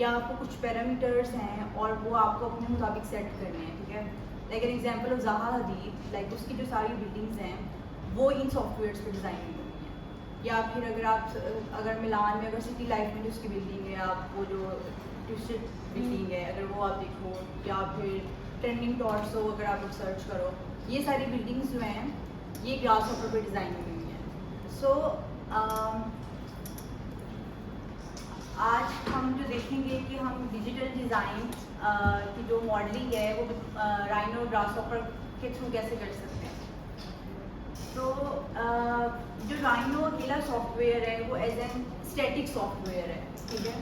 या आपको कुछ पैरामीटर्स हैं और वो आपको अपने मुताबिक सेट करने हैं, ठीक है। Like an example of Zaha Hadid, like उसकी जो सारी बिल्डिंग्स हैं वो इन सॉफ्टवेयर्स पे डिज़ाइन की हुई हैं। या फिर अगर मिलान में अगर सिटी लाइफ में जो उसकी बिल्डिंग है, आप वो जो ट्विस्टेड बिल्डिंग है अगर वो आप देखो, या फिर ट्रेंडिंग टॉर्सो अगर आप सर्च करो, ये सारी बिल्डिंग्स जो हैं ये ग्रासहॉपर पे डिज़ाइन की हुई हैं। सो आज हम जो देखेंगे कि हम डिजिटल डिज़ाइन की जो मॉडलिंग है वो राइनो ग्रासहॉपर के थ्रू कैसे कर सकते हैं। तो जो राइनो अकेला सॉफ्टवेयर है वो एज एन स्टैटिक सॉफ्टवेयर है, ठीक है।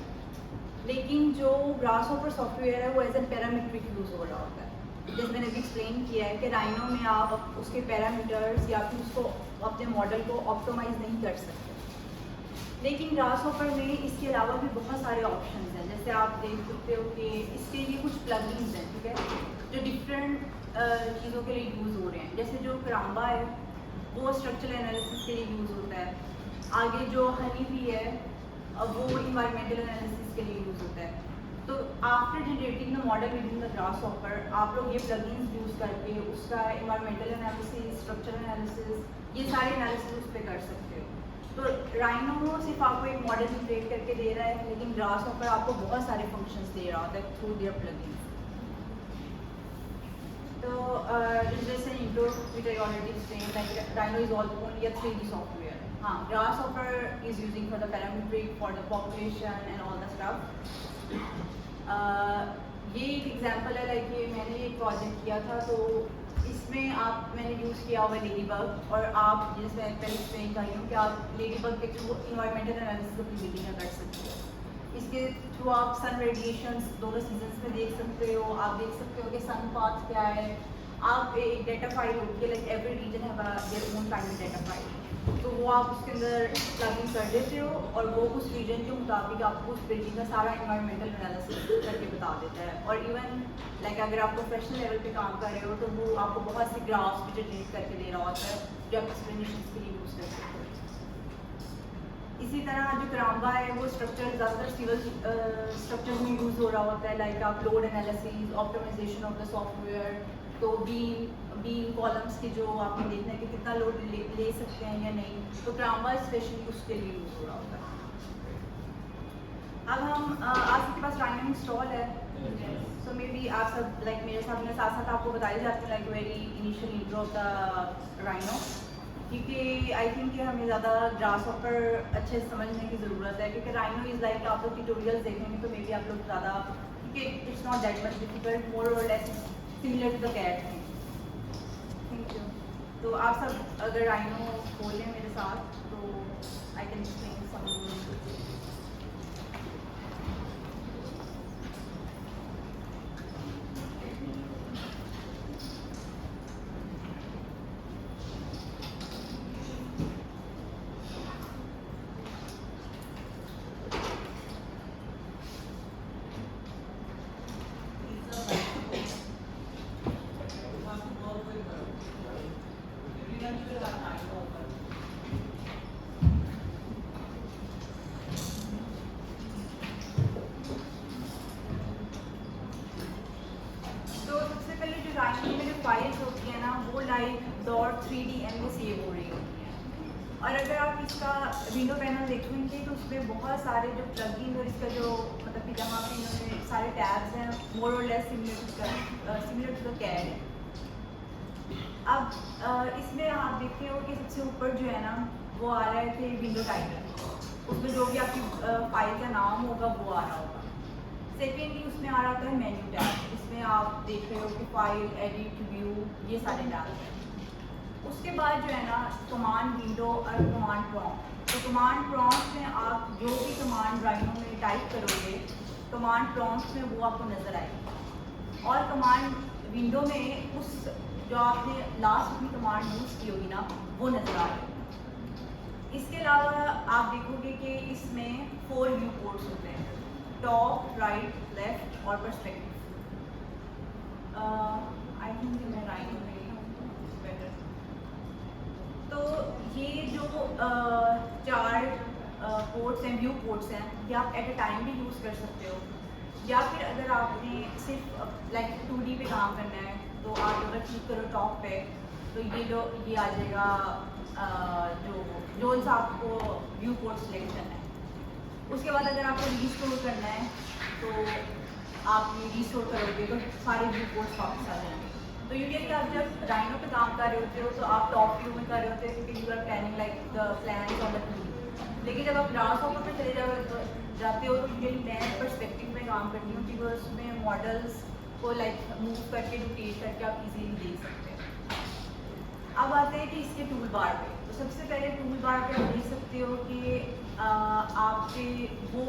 लेकिन जो ग्रासहॉपर सॉफ्टवेयर है वो एज एन पैरामीट्रिक यूज़ हो रहा होता है। जैसे मैंने अभी एक्सप्लेन किया है कि राइनो में आप उसके पैरामीटर्स या फिर उसको अपने मॉडल को ऑप्टिमाइज़ नहीं कर सकते। लेकिन ग्रासहॉपर में इसके अलावा भी बहुत सारे ऑप्शंस हैं। जैसे आप देख सकते हो कि इसके लिए कुछ प्लगइन्स हैं, ठीक है, जो डिफरेंट चीज़ों के लिए यूज़ हो रहे हैं। जैसे जो कराम्बा है वो स्ट्रक्चरल एनालिसिस के लिए यूज़ होता है। आगे जो हनी भी है वो इन्वायरमेंटल एनालिसिस के लिए यूज़ होता है। तो after generating the model within the grasshopper आप लोग ये प्लगइन्स यूज़ करके उसका इन्वायरमेंटल एनालिसिस, स्ट्रक्चरल एनालिसिस, ये सारे एनालिसिस उस पर कर सकते हो। तो राइनो सिर्फ आपको एक मॉडल जनरेट करके दे रहा है, लेकिन ग्रासहॉपर आपको बहुत सारे फंक्शंस दे रहा होता है थ्रू देयर प्लगइन्स। तो जैसे intro which I already explained, like Rhino is also only a 3D software. हाँ, Grasshopper is using for the parametric, for the population and all the stuff. ये एक एग्जांपल है, like ये मैंने एक project किया था, तो इसमें मैंने यूज़ किया हुआ लेडीबग, और आप जैसे मैं पहले एक्सप्लेन कर रही हूँ कि आप लेडीबग के थ्रू इन्वायरमेंटल एनालिसिस अपनी बिल्डिंग में कर सकते हो। इसके थ्रू आप सन रेडिएशंस दोनों सीजन्स में देख सकते हो। आप देख सकते हो कि सन पाथ क्या है। आप एक डेटा फाइल होती है, लाइक एवरी रीजन है their own kind of data file, तो वो आप उसके अंदर प्लग इन कर देते हो और वो उस रीजन के मुताबिक आपको उस बिल्डिंग का सारा इन्वायरमेंटल एनालिसिस करके बता देता है। और इवन लाइक अगर आप प्रोफेशनल लेवल पे काम कर रहे हो तो वो आपको बहुत सी ग्राफ्स भी जनरेट करके दे रहा होता है जो आप एक्सप्लेनेशन के लिए यूज़ कर सकते हो। इसी तरह जो कराम्बा है वो स्ट्रक्चर ज़्यादातर सिविल स्ट्रक्चर में यूज़ हो रहा होता है, लाइक आप load analysis, optimization of the software. तो बीम कॉलम्स के जो आपने देखना है कि कितना लोड ले सकते हैं या नहीं, तो कराम्बा स्पेशली उसके लिए यूज़ हो रहा होता है। अब हम आज सबके पास राइनो इंस्टॉल है, सो मे बी आप सब लाइक मेरे साथ साथ आपको बताई जाती है like very initial intro of the rhino, क्योंकि आई थिंक कि हमें ज़्यादा ग्रासहॉपर अच्छे से समझने की ज़रूरत है, क्योंकि राइनो इज़ लाइक आप लोग ट्यूटोरियल्स देखेंगे तो मे बी आप लोग ज़्यादा, क्योंकि it's not that much difficult, more और less similar to the CAD thing. Thank you. तो आप सब अगर राइनो खोलें मेरे साथ तो I can explain some. Files होती है ना वो लाइक .3D में सेव हो रही होती हैं। और अगर आप इसका विंडो पैनल देखेंगे तो उसमें बहुत सारे जो प्लगइन और इसका जो मतलब कि जहाँ पे इन्होंने सारे टैब्स हैं मोर और less similar to the CAD है। अब इसमें आप देखते हो कि सबसे ऊपर जो है ना वो आ रहा है कि विंडो टाइटल, उसमें जो भी आपकी फाइल का नाम होगा वो आ रहा होगा। सेकेंडली उसमें आ रहा होता है मेन्यू टैब, इसमें आप देख रहे हो कि फाइल, एडिट, व्यू, ये सारे टैब हैं। उसके बाद जो है ना कमांड विंडो और कमांड प्रॉम्प्ट। तो कमांड प्रॉम्प्ट में आप जो भी कमांड राइनो में टाइप करोगे कमांड प्रॉम्प्ट में वो आपको नज़र आएगी, और कमांड विंडो में उस जो आपने लास्ट में कमांड यूज़ की होगी ना वो नज़र आ रही। इसके अलावा आप देखोगे कि इसमें 4 व्यू पोर्ट्स होते हैं, टॉप, राइट, लेफ्ट और पर्सपेक्टिव। आई थिंक मैं राइनो में बेटर। तो ये जो 4 पोर्ट्स हैं, व्यू पोर्ट्स हैं, ये आप एट अ टाइम भी यूज़ कर सकते हो। या फिर अगर आपने सिर्फ लाइक 2D पे काम करना है तो आप अगर क्लिक करो टॉप पे तो ये आ जाएगा जो सा आपको व्यू पोर्ट सिलेक्ट करना है। उसके बाद अगर आपको रीस्टोर करना है तो आप ये रीस्टोर करोगे तो सारे व्यू पोर्ट्स वापस आ जाएंगे। तो यूजुअली आप जब राइनो पे काम कर रहे होते हो तो आप टॉप व्यू में कर रहे होते हो क्योंकि you are planning like the plan on the two. लेकिन जब आप ग्रासहॉपर पे चले जाते हो तो यूजुअली मैं पर्सपेक्टिव में काम करती हूँ क्योंकि उसमें मॉडल्स को लाइक मूव करके रोटेट करके आप इजीली देख सकते हैं। अब आते हैं कि इसके टूल बार पे। तो सबसे पहले टूल बार पे आप देख सकते हो कि आपके वो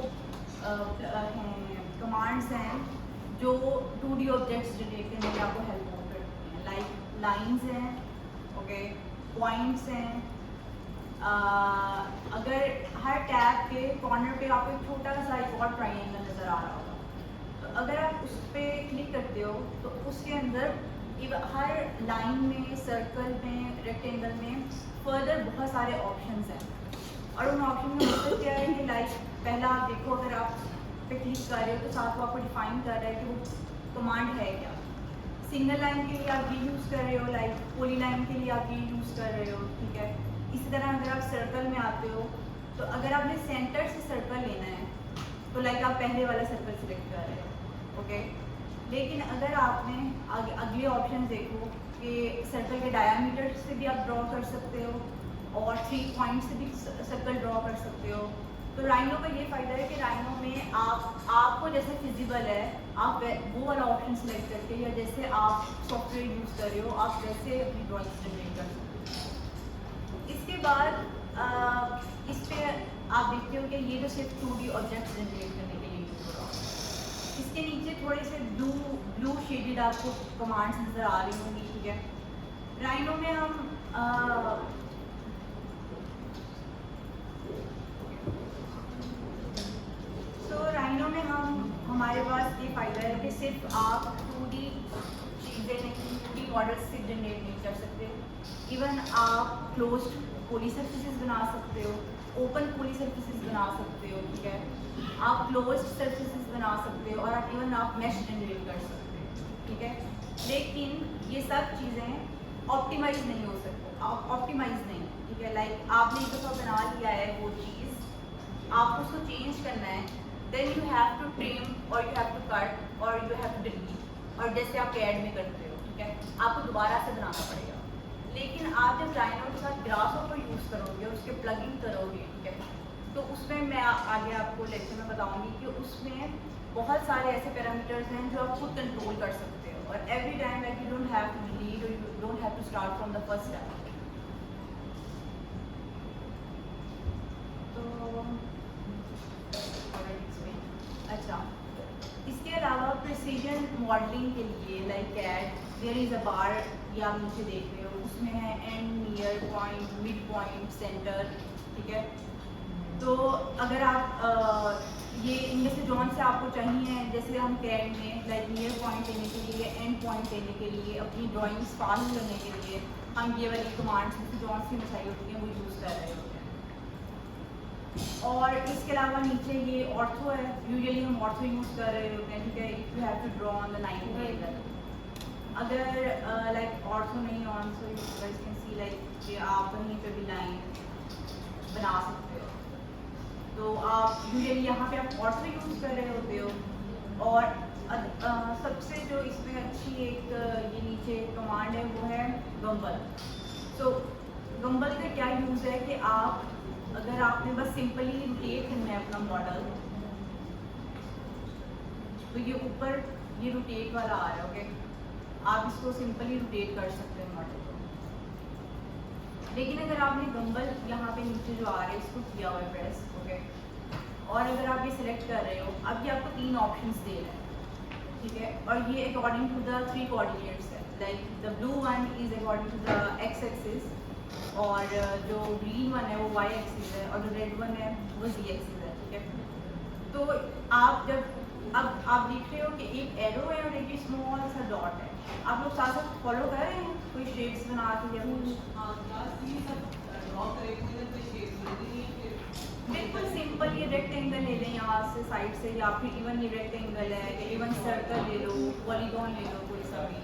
हैं कमांड्स हैं जो 2D ऑब्जेक्ट्स जनरेट करने में आपको हेल्प करती हैं। लाइक लाइंस हैं, ओके, पॉइंट्स हैं। अगर हर टैब के कॉर्नर पे आपको एक छोटा सा एक और ट्रायंगल नज़र आ रहा होगा तो अगर आप उस पर क्लिक करते हो तो उसके अंदर हर लाइन में, सर्कल में, रेक्टेंगल में फर्दर बहुत सारे ऑप्शंस हैं। और उन ऑप्शन में मतलब क्या है कि लाइक पहला आप देखो, अगर आप पे क्लिक कर रहे हो तो साथ वो आपको डिफाइन कर रहा है कि वो कमांड है क्या। सिंगल लाइन के लिए आप ये यूज़ कर रहे हो, लाइक पोली लाइन के लिए आप ये यूज़ कर रहे हो, ठीक है। इसी तरह अगर आप सर्कल में आते हो तो अगर आपने सेंटर से सर्कल लेना है तो लाइक आप पहले वाला सर्कल सिलेक्ट कर रहे हो, ओके। लेकिन अगर आपने अगले ऑप्शन देखो कि सर्कल के डायामीटर से भी आप ड्रॉ कर सकते हो और 3 पॉइंट से भी सर्कल ड्रॉ कर सकते हो। तो राइनो का ये फ़ायदा है कि राइनो में आपको जैसे फिजिबल है आप वो वाला ऑप्शन सेलेक्ट करके या जैसे आप सॉफ्टवेयर यूज़ कर रहे हो आप वैसे अपनी ड्राइंग्स जनरेट कर सकते हो। इसके बाद इस पर आप देखते हो कि ये तो सिर्फ 2D ऑब्जेक्ट्स जनरेट करने के लिए यूज़ हो रहा है। इसके नीचे थोड़े से ब्लू शेडेड आपको कमांड्स नज़र आ रही होंगी, ठीक है। राइनो में हम राइनो में हमारे पास ये फ़ायदा है कि सिर्फ आप 2D चीज़ें नहीं, 2D मॉडल्स से जनरेट नहीं कर सकते। इवन आप क्लोज्ड पोली सर्फेसेस बना सकते हो, ओपन पोली सर्फेसेस बना सकते हो, ठीक है। आप क्लोज्ड सर्फेसेस बना सकते हो और आप मैश जनरेट कर सकते हो, ठीक है। लेकिन ये सब चीज़ें ऑप्टिमाइज नहीं हो सकती, ऑप्टिमाइज नहीं, ठीक है। लाइक आपने एक दफ़ा बना लिया है वो चीज़, आपको उसको चेंज करना है, then you have to trim और यू हैव टू कट और यू हैव टू डिलीट, और जैसे आप कैड में करते हो, ठीक है, आपको दोबारा से बनाना पड़ेगा। लेकिन आप जब राइनो के साथ ग्रासहॉपर यूज़ करोगे, उसके प्लगइन करोगे, ठीक है, तो उसमें मैं आगे आपको लेक्चर में बताऊंगी कि उसमें बहुत सारे ऐसे पैरामीटर्स हैं जो आप खुद कंट्रोल कर सकते हो और every time like you don't have to delete और you don't have to start from the first step. अच्छा, इसके अलावा प्रिसीजन मॉडलिंग के लिए like CAD there is a bar, ये आप नीचे देख रहे हो, उसमें है end, near point, mid point, centre, ठीक है। तो अगर आप ये इनमें से जौन से आपको चाहिए, जैसे हम कैड में लाइक नियर पॉइंट लेने के लिए, एंड पॉइंट लेने के लिए, अपनी ड्राइंग्स फास्ट करने के लिए हम ये वाली कमांड्स में से जौन सी चाहिए होती हैं वो यूज़ कर रहे होते हैं। और इसके अलावा नीचे ये ऑर्थो है, यूजुअली हम ऑर्थो यूज़ कर रहे होते हैं, ठीक है। If you have to draw on the 90 angle, अगर लाइक ऑर्थो नहीं on, so you guys can see like कि आप कहीं पे भी लाइन बना सकते हो। तो आप यूजुअली यहाँ पे आप ऑर्थो यूज़ कर रहे होते हो। और सबसे जो इसमें अच्छी एक ये नीचे कमांड है वो है गम्बल। सो गम्बल का क्या यूज़ है कि आप अगर आपने बस सिंपली रोटेट करना है अपना मॉडल, तो ये ऊपर ये रोटेट वाला आ रहा है, ओके। आप इसको सिंपली रोटेट कर सकते हैं मॉडल को। लेकिन अगर आपने गम्बल यहाँ पे नीचे जो आ रहा है इसको किया हुआ है प्रेस, ओके, और अगर आप ये सिलेक्ट कर रहे हो, अब ये आपको 3 ऑप्शंस दे रहा है, ठीक है। और ये अकॉर्डिंग टू द 3 कोऑर्डिनेट्स है, like the blue one is according to the X axis, और जो ग्रीन वन है वो वाई एक्सिस है, और जो रेड वन है वो जी एक्सिस है, ठीक है। तो आप जब अब आप देख रहे हो कि एक एरो है और एक स्मॉल सा डॉट है, आप लोग साथ साथ फॉलो कर रहे हैं कोई शेप्स बना के या कुछ? बिल्कुल सिंपल ये रेक्टेंगल ले लें यहाँ से साइड से, या फिर इवन ये रेक्टेंगल है, या इवन सर्कल ले लो, पॉलीगॉन ले लो, कोई सा भी।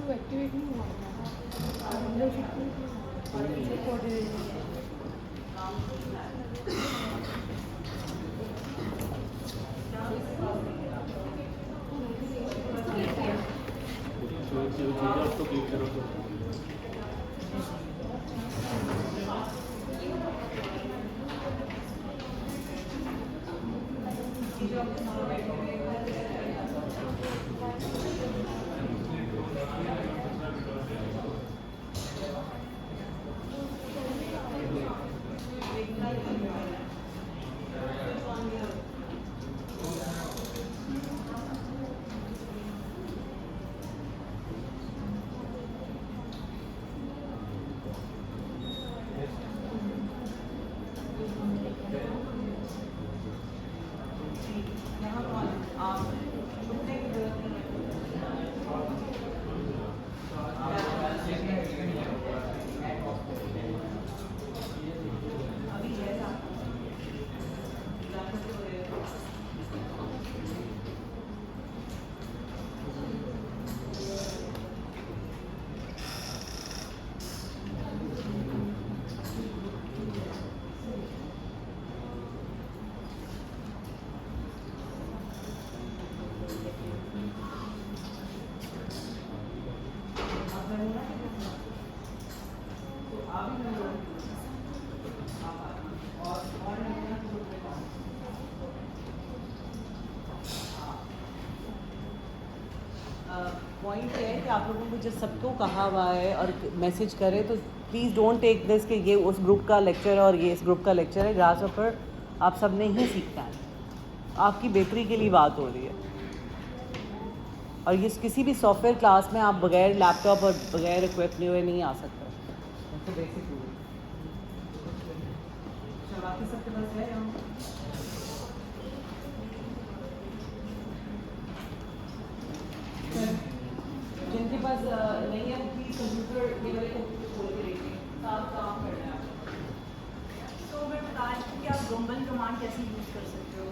एक्टिवेट नहीं हुआ पॉइंट है कि आप लोगों को जब सबको कहा हुआ है और मैसेज करें तो प्लीज़ डोंट टेक दिस कि ये उस ग्रुप का लेक्चर है और ये इस ग्रुप का लेक्चर है। ग्रासहॉपर आप सब ने ही सीखना है, आपकी बेहतरी के लिए बात हो रही है। और ये किसी भी सॉफ्टवेयर क्लास में आप बगैर लैपटॉप और बगैर इक्विप हुए नहीं आ सकते। बेसिक रूल बाकी सबके पास है जिनके पास नहीं है प्लीज कंप्यूटर ये वाले कंप्यूटर खोल के देखिए, काम करना है। तो मैं बता रही हूँ कि आप गम्बल कमांड कैसे यूज़ कर सकते हो।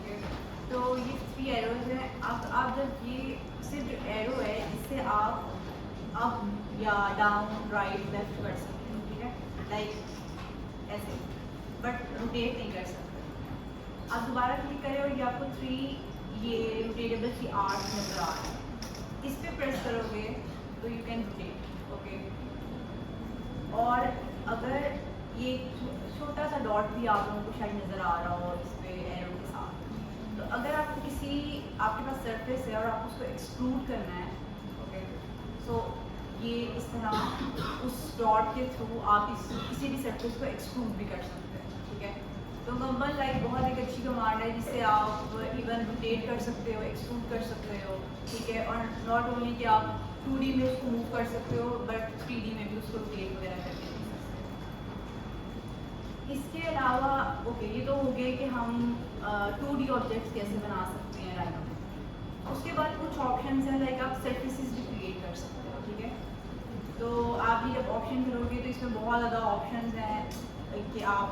तो ये 3 एरोज हैं। आप जब ये सिर्फ एरो है, इससे आप अप या डाउन राइट लेफ्ट कर सकते हो, ठीक है, लाइक ऐसे, बट रोटेट नहीं कर सकते। आप दोबारा क्लिक करें और ये आपको 3 ये रोटेटेबल की आर्ट नजर आ रहा है। इस पे प्रेस करोगे तो यू कैन रोटेट, ओके। और अगर ये छोटा सा डॉट भी आप लोगों को शायद नज़र आ रहा हो इस पे एरो के साथ, तो अगर आपको आपके पास सरफेस है और आपको उसको एक्सट्रूड करना है, ओके, सो ये इस तरह उस डॉट के थ्रू आप किसी भी सरफेस को एक्सट्रूड भी कर सकते हैं, ठीक है। तो गम्बल लाइक बहुत एक अच्छी कमांड है जिससे आप इवन रोटेट कर सकते हो, एक्सट्रूड कर सकते हो, ठीक है। और नॉट ओनली कि आप 2D में उसको मूव कर सकते हो, बट 3D में भी उसको रोटेट वगैरह करके दे सकते हो। इसके अलावा ओके, ये तो हो गए कि हम 2D ऑब्जेक्ट्स कैसे बना सकते हैं राइनो में। उसके बाद कुछ ऑप्शंस हैं, लाइक आप सर्फेसिस भी क्रिएट कर सकते हो, ठीक है। तो आप ये जब ऑप्शन करोगे तो इसमें बहुत ज़्यादा ऑप्शंस हैं कि आप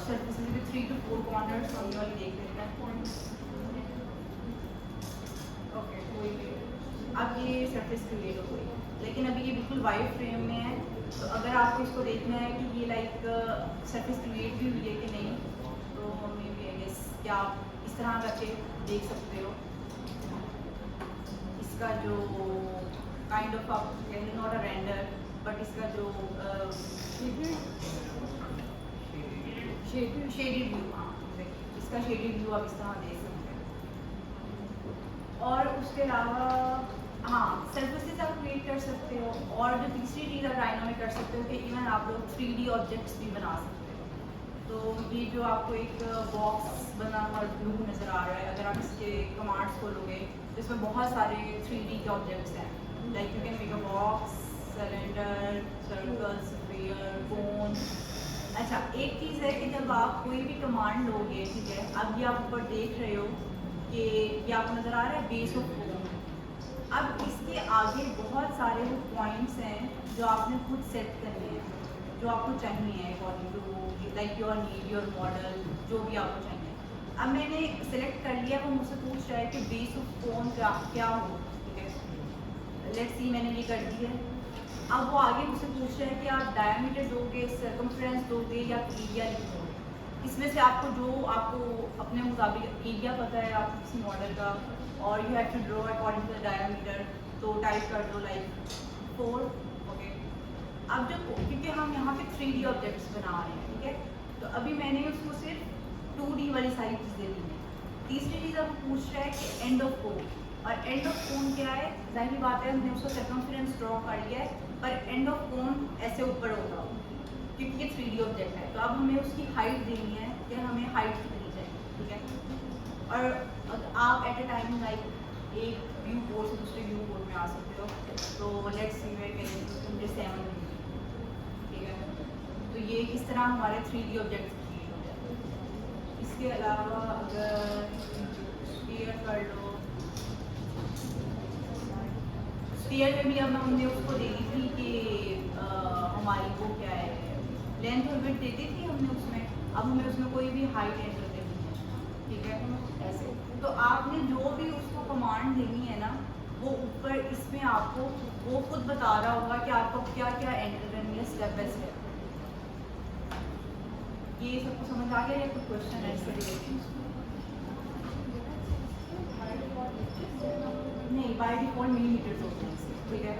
सर्फेसिस में 3 to 4 कॉर्नर्स होने वाली देख लेते हैं, ओके। कोई भी अब ये सरफेस क्रिएट हो गई, लेकिन अभी ये बिल्कुल वाइड फ्रेम में है। तो अगर आपको इसको देखना है कि ये लाइक सरफेस क्रिएट भी हुई है कि नहीं, तो मे बी आई गेस क्या आप इस तरह करके देख सकते हो। इसका जो काइंड ऑफ आप कहेंगे नॉट अ रेंडर, बट इसका जो शेडेड व्यू, हाँ इसका शेडेड व्यू आप इस तरह देख सकते हैं। और उसके अलावा हाँ सर्फेसेस आप क्रिएट कर सकते हो, और जो तीसरी चीज़ आप राइनो में कर सकते हो कि इवन आप लोग 3D ऑब्जेक्ट्स भी बना सकते हो। तो ये जो आपको एक बॉक्स बना हुआ ब्लू नज़र आ रहा है, अगर आप इसके कमांड्स खोलोगे तो इसमें बहुत सारे 3D के ऑब्जेक्ट्स हैं, like you can make a box, cylinder, circle, sphere, cone. अच्छा एक चीज़ है कि जब आप कोई भी कमांड लोगे, ठीक है, अब ये आप ऊपर देख रहे हो कि ये आपको नज़र आ रहा है बेस ऑफ कोन। अब इसके आगे बहुत सारे वो पॉइंट्स हैं जो आपने खुद सेट करने हैं, जो आपको चाहिए according to like your need, your model, जो भी आपको चाहिए। अब मैंने सेलेक्ट कर लिया, वो मुझसे पूछ रहा है कि बेस ऑफ कोन क्या हो, ठीक है, लेट्स सी मैंने ये कर दी है। अब वो आगे मुझसे पूछ रहा है कि आप डायमीटर दोगे, सर्कमफ्रेंस दोगे या एरिया लिखोगे। इसमें से आपको अपने मुताबिक एरिया पता है आप किसी मॉडल का, और you have to draw according to the diameter, तो टाइप कर दो लाइक 4। ओके, अब जो क्योंकि हम यहाँ पे 3D ऑब्जेक्ट्स बना रहे हैं, ठीक है, तो अभी मैंने उसको सिर्फ 2D वाली सारी चीज़ें दी हैं। तीसरी चीज़ अब पूछ रहा है कि एंड ऑफ कोन, और एंड ऑफ कोन क्या है, जाहिर बात है हमने उसको सर्कमफ्रेंस ड्रॉ कर लिया है, पर एंड ऑफ कोन ऐसे ऊपर होगा क्योंकि ये 3D ऑब्जेक्ट है। तो अब हमें उसकी हाइट देनी है कि हमें हाइट कितनी चाहिए, ठीक है। और आप एट ए टाइम लाइक एक व्यू बोर्ड से दूसरे व्यू बोर्ड में आ सकते हो, तो लेट्स सी मैं 7, ठीक है। तो ये इस तरह हमारे 3D ऑब्जेक्ट क्रिएट हो जाते हैं। इसके अलावा अगर स्फीयर कर लो, स्फीयर में भी अब हमने उसको दे दी थी कि हमारी वो क्या है, लेंथ और विड्थ देती थी हमने उसमें, अब हमें उसमें कोई भी हाइट एंटर करनी है, ठीक है, ऐसे। तो आपने जो भी उसको कमांड देनी है ना, वो ऊपर इसमें आपको वो खुद बता रहा होगा कि आपको क्या क्या एंटर करनी है स्टेप बाय स्टेप। ये सबको समझ आ गया या कोई क्वेश्चन है इससे रिलेटेड? नहीं, बाय डिफॉल्ट मिलीमीटर्स होते हैं, ठीक है।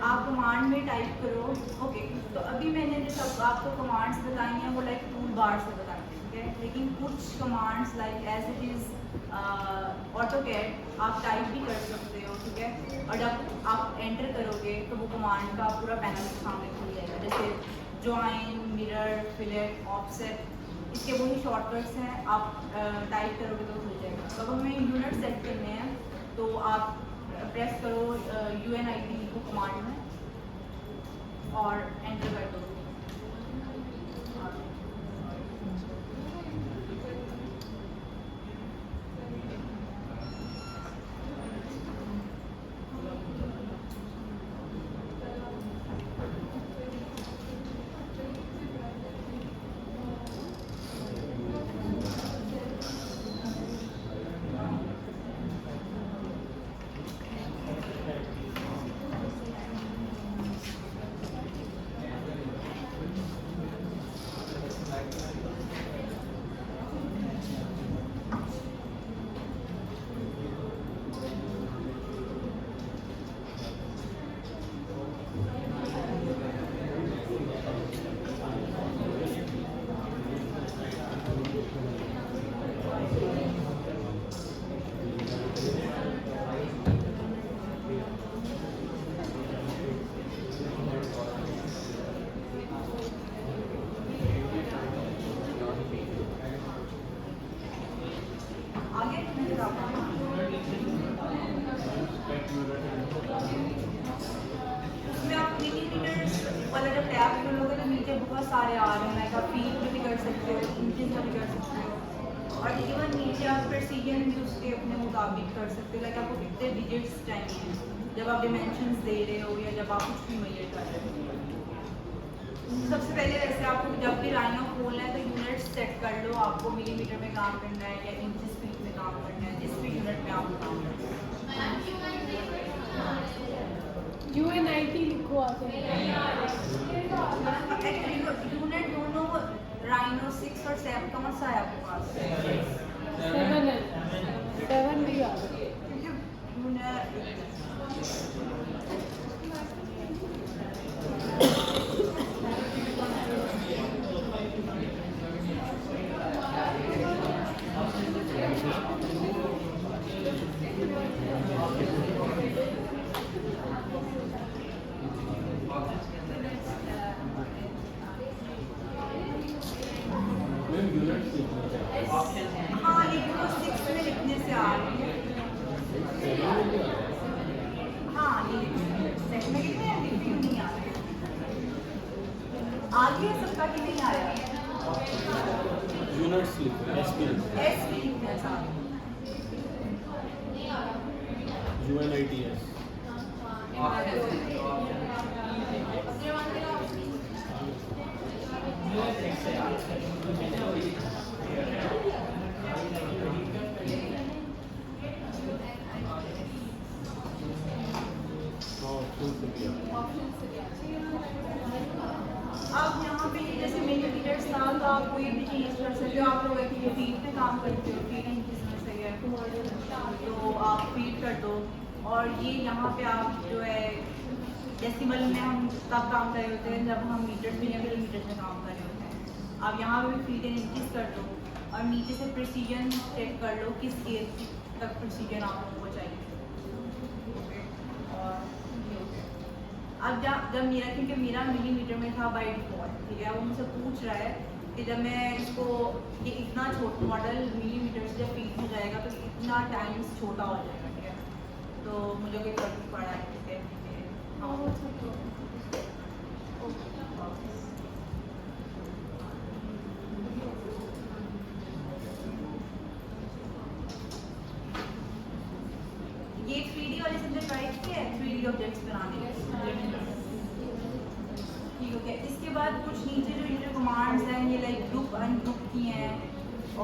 आप कमांड में टाइप करो, ओके। तो अभी मैंने जो सब आपको कमांड्स बताई हैं वो लाइक टूल बार से बताई हैं, ठीक है, लेकिन कुछ commands like as it is AutoCAD आप टाइप भी कर सकते हो, ठीक है, और जब आप एंटर करोगे तो वो कमांड का पूरा पैनल सामने खुल जाएगा, जैसे जॉइन, मिरर, फिलेट, ऑफसेट, इसके वही शॉर्टकट्स हैं, आप टाइप करोगे तो खुल जाएगा। तो अब हमें यूनिट सेट करने हैं, तो आप प्रेस करो UNIT को कमांड में और एंटर कर दो। उसमें आप मिलीमीटर्स वाला जब टैप करोगे तो नीचे बहुत सारे आ रहे हैं, लाइक आप फीट में भी कर सकते हो, इंचेस में भी कर सकते हो, और इवन नीचे आप प्रेसीजन भी उसके अपने मुताबिक कर सकते हो, लाइक आपको कितने डिजिट्स चाहिए जब आप डिमेंशंस दे रहे हो या जब आप कुछ भी मेजर कर रहे हो। सबसे पहले वैसे आपको जब भी राइनो खोलना है तो यूनिट सेट कर लो, आपको मिलीमीटर में काम करना है या इंचेस फीट में काम करना है, जिस भी यूनिट में आपको काम करना है। UNIT लिखो आते हैं। यूनिट दोनों राइनो 6 और 7 कौन सा है आपके पास? 7 है, 7 भी आ रहा है। हाँ लेकिन वो 6 में लिखने से आ रही है। हाँ ये सेकंड में कितने हैं, क्यों नहीं आ रहे? आ गया सबका कि नहीं आया? यूनिट्स एस भी लिखने हैं साथ। UNITS अब यहाँ पे जैसे मेरे लीडर्स था तो आप कोई भी चीज़ कर सकते हो। आप लोग कि फीड पे काम करते हो, फीडिंग बिजनेस है तो आप फीड कर दो। और ये यहाँ पे आप जो है डेसिमल में हम तब काम कर रहे होते हैं जब हम मीटर्स में या किलोमीटर्स में काम कर रहे होते हैं। आप यहाँ पे भी फीड एंड इंक्रीज कर दो और नीचे से प्रिसीजन चेक कर लो किस केस तक प्रिसीजन आप लोगों को चाहिए। और अब जब मेरा, क्योंकि मेरा मिलीमीटर में था बाय डिफॉल्ट, ठीक है, वो मुझसे पूछ रहा है कि जब मैं इसको ये इतना छोटा मॉडल मिलीमीटर से जब फीट में जाएगा तो इतना टाइम्स छोटा हो जाएगा, ठीक है। तो मुझे कोई फर्क नहीं पड़ा है, ठीक है। ये 3D वाले सब्जेक्ट ट्राई किए हैं, 3D ऑब्जेक्ट्स बनाने के। ठीक है, इसके बाद कुछ नीचे जो ये कमांड्स हैं ये लाइक ग्रुप अनग्रुप की हैं।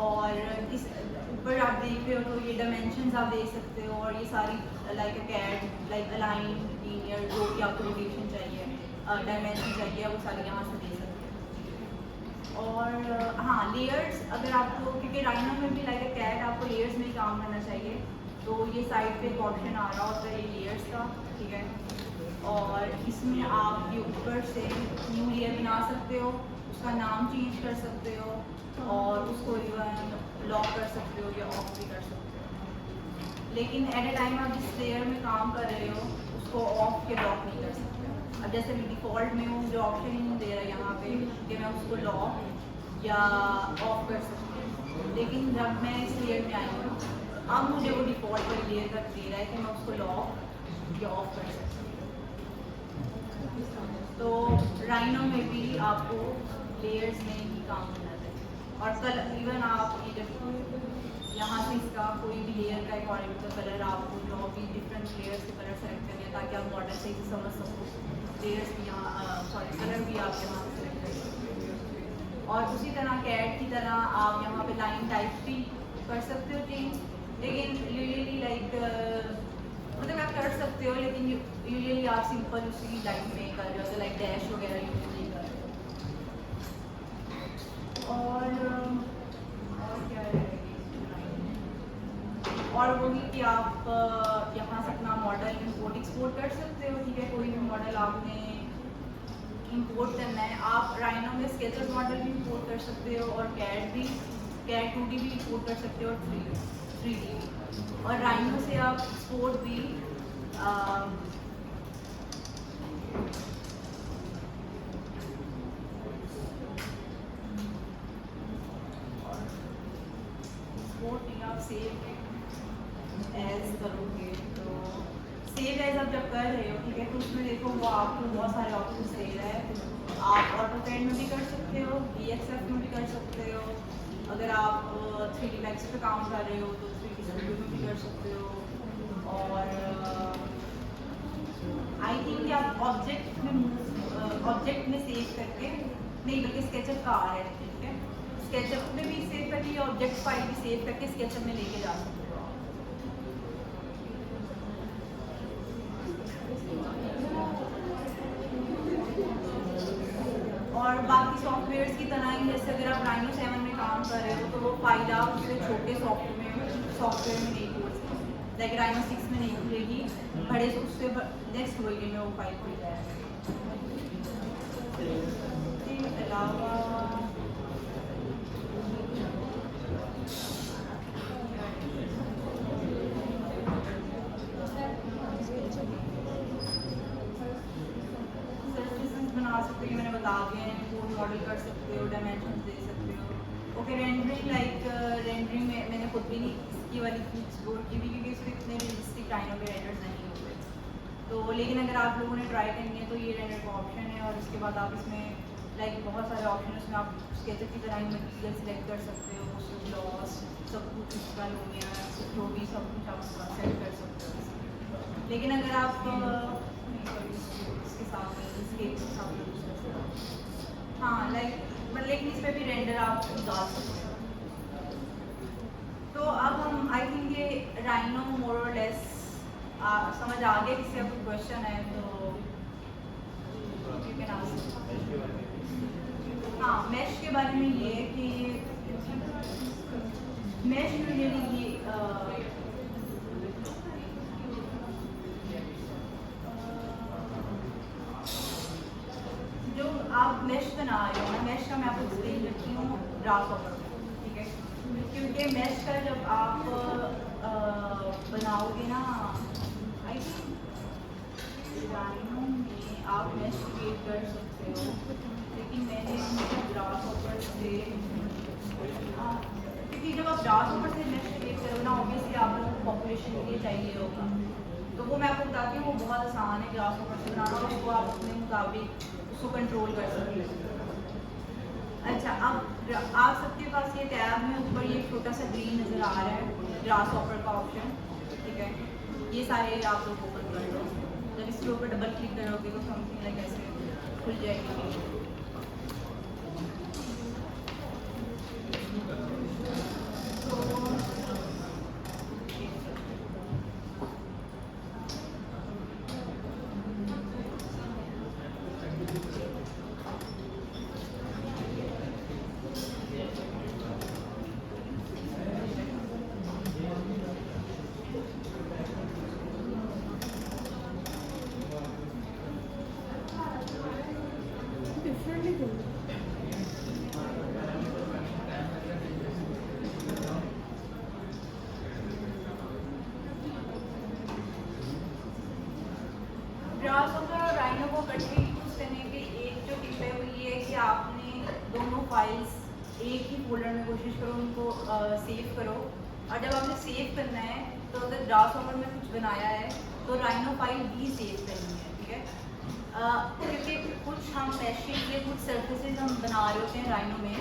और इस ऊपर आप देख रहे हो तो ये डायमेंशंस आप देख सकते हो। और ये सारी like a cat, like align, linear, जो भी आपको रोटेशन चाहिए, डायमेंशन चाहिए, वो सारे यहाँ से दे सकते हो। और हाँ, लेयर्स अगर आपको, क्योंकि राइनो में भी लाइक अ कैट आपको लेयर्स में ही काम करना चाहिए, तो ये साइड पे एक ऑप्शन आ रहा होता है ये लेयर्स का, ठीक है। और इसमें आप ये ऊपर से न्यू लेयर बना सकते हो, उसका नाम चेंज कर सकते हो और उसको इवन लॉक कर सकते हो या ऑफ भी कर सकते हो। लेकिन एट ए टाइम आप जिस लेयर में काम कर रहे हो उसको ऑफ के लॉक नहीं कर सकते। अब जैसे डिफ़ॉल्ट में वो मुझे ऑप्शन ही नहीं दे रहा है यहाँ पे कि मैं उसको लॉक या ऑफ कर सकती हूँ। लेकिन जब मैं इस लेयर में आई हूँ अब मुझे वो डिफ़ॉल्ट वाली लेयर तक दे रहा है कि मैं उसको लॉक या ऑफ कर सकती हूँ। तो राइनो में भी आपको लेयर्स में ही काम करना चाहिए। और कल इवन आप ये जब यहाँ से इसका कोई भी लेयर का अकॉर्डिंग टू कलर आपको जो भी डिफरेंट लेयर्स के कलर सेलेक्ट करने हैं ताकि आप मॉडल से ही समझ सको। लेयर्स भी यहाँ कलर भी आप यहाँ से सेलेक्ट कर सकते हो। और उसी तरह कैट की तरह आप यहाँ पे लाइन टाइप भी कर सकते हो चेंज। लेकिन यूजुअली लाइक मतलब आप कर सकते हो, लेकिन यूजुअली आप सिंपल उसी लाइन में कर रहे हो, तो लाइक डैश वगैरह यूजुअली कर रहे हो। और क्या है, और वो भी कि आप यहाँ से अपना मॉडल इंपोर्ट एक्सपोर्ट कर सकते हो, ठीक है। कोई भी मॉडल आपने इंपोर्ट करना है, आप राइनो में स्केचर मॉडल भी इंपोर्ट कर सकते हो और कैट भी, कैट 2D भी इंपोर्ट कर सकते हो और 3D भी। और राइनो से आप एक्सपोर्ट भी आप सेव एज करोगे तो सेव एज आप जब कर रहे हो, ठीक है, तो उसमें देखो वो आपको बहुत सारे ऑप्शन दे रहा है। आप ऑटोकैड में भी कर सकते हो, VXF में भी कर सकते हो। अगर आप 3D मैक्स पे काम कर रहे हो तो 3D स्टूडियो में भी कर सकते हो। और आई थिंक आप ऑब्जेक्ट में सेव करके, नहीं बल्कि स्केचअप का आ रहा है, ठीक है, स्केचअप में भी सेव करके ऑब्जेक्ट फाइल भी सेव करके स्केचअप में लेके जा सकते हो। और बाकी सॉफ्टवेयर्स की तरह ही, जैसे अगर आप राइनो 7 में काम कर रहे हो तो वो फाइल आप उससे छोटे सॉफ्टवेयर में नहीं खोल सकते, लाइक राइनो 6 में नहीं खुलेगी, बड़े उससे नेक्स्ट वर्जन में वो फाइल खुल जाएगी। इसके अलावा बना सकते हो, मैंने बता दिया है, कोड मॉडल कर सकते हो, डायमेंशन दे सकते हो, ओके रेंडरिंग में मैंने खुद भी नहीं इसकी वाली चीज़ एक्सप्लोर की भी, क्योंकि इसमें इतने रियलिस्टिक राइनो के रेंडर्स नहीं होते। तो लेकिन अगर आप लोगों ने ट्राई करनी है तो ये रेंडर का ऑप्शन है, और इसके बाद आप इसमें बहुत सारे ऑप्शन उसमें आप स्केचर की तरह ही मटीरियल सेलेक्ट कर सकते हो, ग्लॉस सब कुछ इसका लोमिया जो भी सब कुछ आप सेट कर सकते हो। लेकिन अगर आप इसके साथ इसके साथ यूज़ कर सकते हो, हाँ लेकिन इस पर भी रेंडर आप डाल सकते हो। तो अब हम आई थिंक ये राइनो मोर और लेस समझ आ गया। किसी का कोई क्वेश्चन है तो यू कैन आस्क। हाँ, मैश के बारे में ये है कि मैश यूजुअली ये जो आप मैश बना रहे हो ना, मैश का मैं आपको एक्सप्लेन करती हूँ ग्रासहॉपर, ठीक है? क्योंकि मैश का जब आप बनाओगे ना, आई थिंक राइनो में आप मैश क्रिएट कर सकते हो, लेकिन मैंने ग्रासहॉपर से क्योंकि जब आप ग्रासहॉपर से मैश क्रिएट करोगे ना, ऑब्वियसली आप लोगों को पॉपुलेशन के लिए चाहिए होगा, तो वो मैं आपको बताती हूँ। वो बहुत आसान है ग्रासहॉपर से बनाना, और उसको आप अपने मुताबिक उसको कंट्रोल कर सकते हो। अच्छा, अब आप सबके पास ये टैब में ऊपर ये छोटा सा ग्रीन नज़र आ रहा है ग्रासहॉपर का ऑप्शन, ठीक है? ये सारे आप लोग ओपन कर लो। जब इसके ऊपर डबल क्लिक करोगे तो समथिंग लाइक ऐसे खुल जाएगी। ग्रासहॉपर और राइनो को इकट्ठे यूज़ करने की एक जो टिप है वो ये है कि आपने दोनों फाइल्स एक ही फोल्डर में कोशिश करो उनको सेव करो। और जब आपने सेव करना है तो अगर ग्रासहॉपर में कुछ बनाया है तो राइनो फाइल भी सेव करनी है, ठीक है? क्योंकि कुछ हम मैशेज या कुछ सर्फेसेज हम बना रहे होते हैं राइनो में,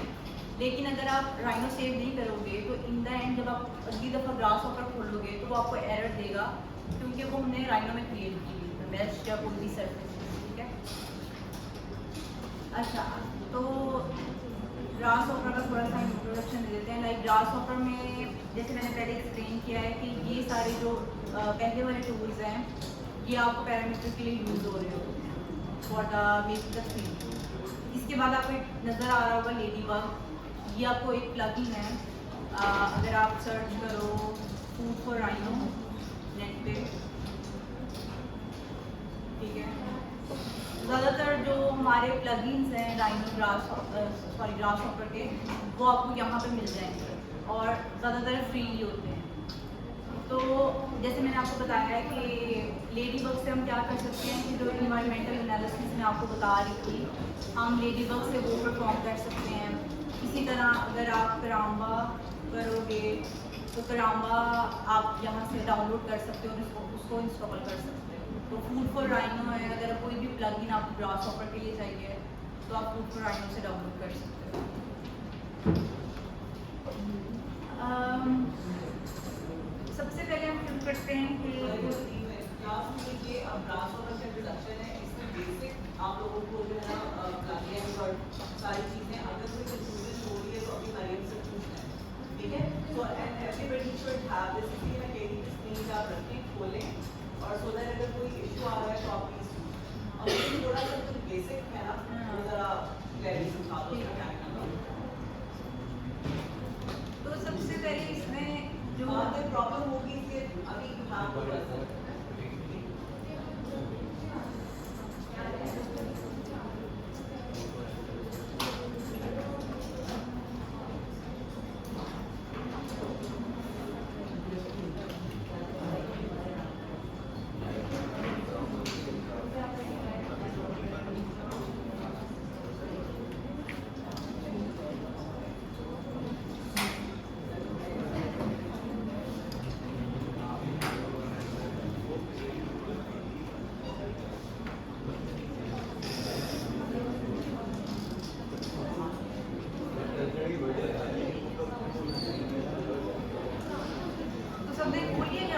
लेकिन अगर आप राइनो सेव नहीं करोगे तो इन द एंड जब आप अगली दफ़ा ग्रासहॉपर खोलोगे तो वो आपको एरर देगा, क्योंकि वो हमने राइनो में क्रिएट की हुई है मैश या कोई भी सर्फेस, ठीक है? अच्छा, तो ग्रासहॉपर का थोड़ा सा इंट्रोडक्शन दे देते हैं। लाइक ग्रासहॉपर में जैसे मैंने पहले एक्सप्लेन किया है कि ये सारे जो पहले वाले टूल्स हैं ये आपको पैरामीटर के लिए यूज़ हो रहे होते हैं for the making the theme. इसके बाद आपको एक नज़र आ रहा होगा लेडीबग, ये आपको एक प्लगइन है। अगर आप सर्च करो फूड फॉर राइनो नेट पे, ठीक है? ज़्यादातर जो हमारे प्लगइन्स हैं राइनो ग्रासहॉपर के, वो आपको यहाँ पे मिल जाएंगे और ज़्यादातर फ्री होते हैं। तो जैसे मैंने आपको बताया है कि लेडीबग से हम क्या कर सकते हैं कि जो इन्वायरमेंटल एनालिसिस मैं आपको बता रही थी, हम लेडीबग से वो परफॉर्म कर सकते हैं। इसी तरह अगर आप कराम्बा करोगे तो कराम्बा आप यहाँ से डाउनलोड कर सकते हो, उसको इंस्टॉल कर सकते हो। तो फूड फॉर राइनो है, अगर कोई भी प्लगइन आपको ग्रासहॉपर के लिए चाहिए तो आप फूड फॉर राइनो से डाउनलोड कर सकते हो। सबसे पहले हम शुरू करते हैं कि ग्रासहॉपर का इंट्रोडक्शन है। इसमें बेसिक आप लोगों को जो है ना प्लगइन्स और सारी चीज़ें, अगर कोई कंफ्यूजन हो रही है तो अभी मरियम से पूछना है, ठीक है? तो एवरीबडी शुड हैव दिस। इसलिए मैं कह रही थी स्क्रीन आप रखें, खोलें, और सो दैट अगर कोई इशू आ रहा है तो आप प्लीज। और थोड़ा सा कुछ बेसिक है ना, वो ज़रा क्लैरिटी समझा दो क्या करना। तो सबसे पहले इसमें जो कोई प्रॉब्लम होगी कि अभी हाँ थोड़ा सा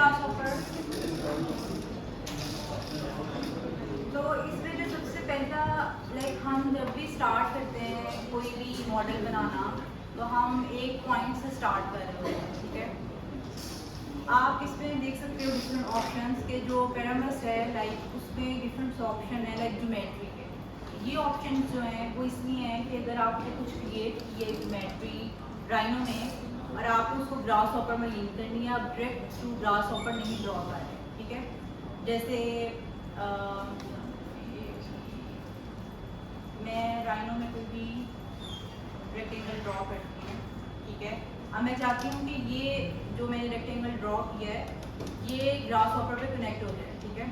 ग्रासहॉपर। तो इसमें जो सबसे पहला लाइक हम जब भी स्टार्ट करते हैं कोई भी मॉडल बनाना, तो हम एक पॉइंट से स्टार्ट कर रहे होते हैं, ठीक है। आप इसमें देख सकते हो डिफरेंट ऑप्शंस के जो पैरामीटर्स है, लाइक उसमें डिफरेंट ऑप्शन है लाइक ज्योमेट्री के। ये ऑप्शन जो हैं वो इसलिए हैं कि अगर आपने कुछ क्रिएट किए ज्योमेट्री राइनो में और आपको उसको ग्रासहॉपर में लिंक करनी है, आप डायरेक्ट थ्रू ग्रासहॉपर नहीं ड्रॉ कर रहे, ठीक है। जैसे मैं राइनो में कोई भी रेक्टेंगल ड्रॉ करती हूँ, ठीक है। अब मैं चाहती हूँ कि ये जो मैंने रेक्टेंगल ड्रॉ किया है ये ग्रासहॉपर पे कनेक्ट हो जाए, ठीक है।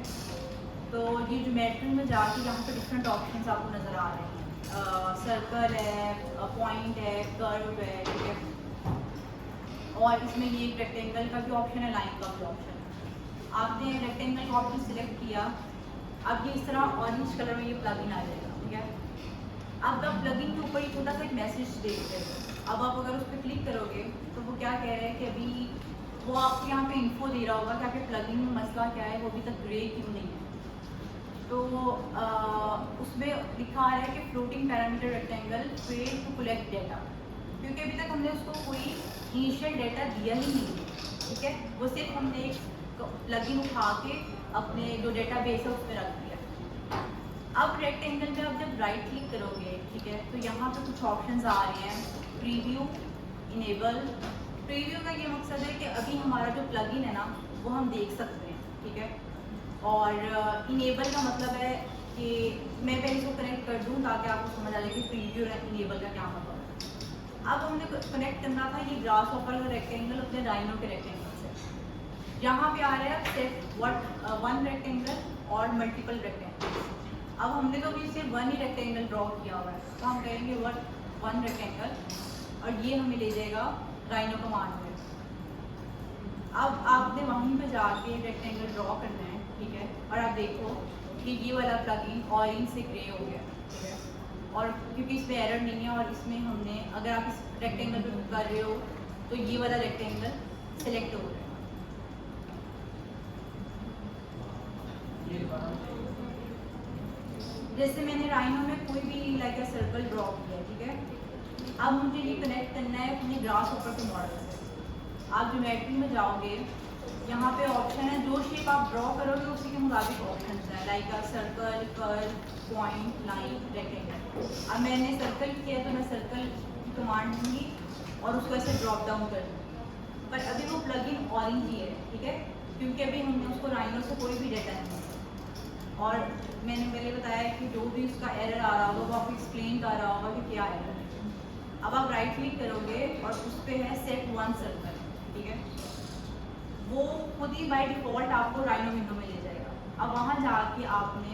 तो ये ज्योमेट्री में जाके यहाँ पे डिफरेंट ऑप्शंस आपको नज़र आ रहे हैं, सर्कल है, पॉइंट है, कर्व है, ठीक है। और इसमें ये रेक्टेंगल का भी ऑप्शन है, लाइन का भी ऑप्शन है। आपने रेक्टेंगल का ऑप्शन सिलेक्ट किया, अब ये इस तरह ऑरेंज कलर में ये प्लगइन आ जाएगा, ठीक है। अब आप प्लगइन के ऊपर ही छोटा सा एक मैसेज देखते हैं। अब आप अगर उस पर क्लिक करोगे तो वो क्या कह रहे हैं कि अभी वो आपको यहाँ पे इन्फो दे रहा होगा कि आपके प्लगइन में मसला क्या है, वो अभी तक ग्रे क्यों नहीं है। तो उसमें लिखा आ रहा है कि floating parameter rectangle fail to collect data, क्योंकि अभी तक हमने उसको कोई इनिशियल डेटा दिया ही नहीं है, ठीक है। वो सिर्फ हमने एक प्लगइन उठा के अपने जो डेटाबेस है उसमें रख दिया। अब रेक्टेंगल में आप जब राइट क्लिक करोगे, ठीक है, तो यहाँ पे कुछ ऑप्शंस आ रहे हैं, प्रीव्यू, इनेबल। प्रीव्यू का ये मकसद है कि अभी हमारा जो प्लगइन है ना वो हम देख सकते हैं, ठीक है। और इनेबल का मतलब है कि मैं पहले इसको कनेक्ट कर दूँ ताकि आपको समझ आ जाए कि प्रीव्यू और इनेबल का क्या मतलब है। अब हमने कनेक्ट करना था ये ग्रासहॉपर का रेक्टेंगल अपने राइनो के रेक्टेंगल से। यहाँ पे आ रहा है सेट वन रेक्टेंगल और मल्टीपल रेक्टेंगल। अब हमने तो अभी सिर्फ वन ही रेक्टेंगल ड्रॉ किया हुआ है, तो हम कहेंगे वन रेक्टेंगल और ये हमें ले जाएगा राइनो कमांड में। अब आपने वहीं पे जाके रेक्टेंगल ड्रॉ करना है, ठीक है। और आप देखो कि ये वाला प्लगइन ऑरेंज से ग्रे हो गया, ठीक है। और क्योंकि इसमें एरर नहीं है और इसमें हमने अगर आप इस रेक्टेंगल पे कर रहे हो तो ये वाला रेक्टेंगल सेलेक्ट हो रहा है। जैसे मैंने राइनो में कोई भी लाइक अ सर्कल ड्रॉ किया, ठीक है। अब मुझे ये कनेक्ट करना है अपने ग्रासहॉपर के मॉडल से। आप ज्योमेट्री में जाओगे, यहाँ पे ऑप्शन है, जो शेप आप ड्रॉ करोगे उसी के मुताबिक ऑप्शन है, like a circle, curve, point, line, rectangle. अब मैंने सर्कल किया तो मैं सर्कल की कमांड दूँगी और उसको ऐसे ड्रॉप डाउन कर दूँगी। पर अभी वो प्लगइन ऑरेंज ही है, ठीक है, क्योंकि अभी हमने उसको राइनो से कोई भी डेटा नहीं है। और मैंने पहले बताया कि जो भी उसका एरर आ रहा होगा वो आपको एक्सप्लेन कर रहा होगा कि क्या एरर है। अब आप राइट क्लिक करोगे और उस पर है सेट वन सर्कल, ठीक है। वो खुद ही बाय डिफ़ॉल्ट आपको राइनो विंडो में ले जाएगा। अब वहाँ जाके आपने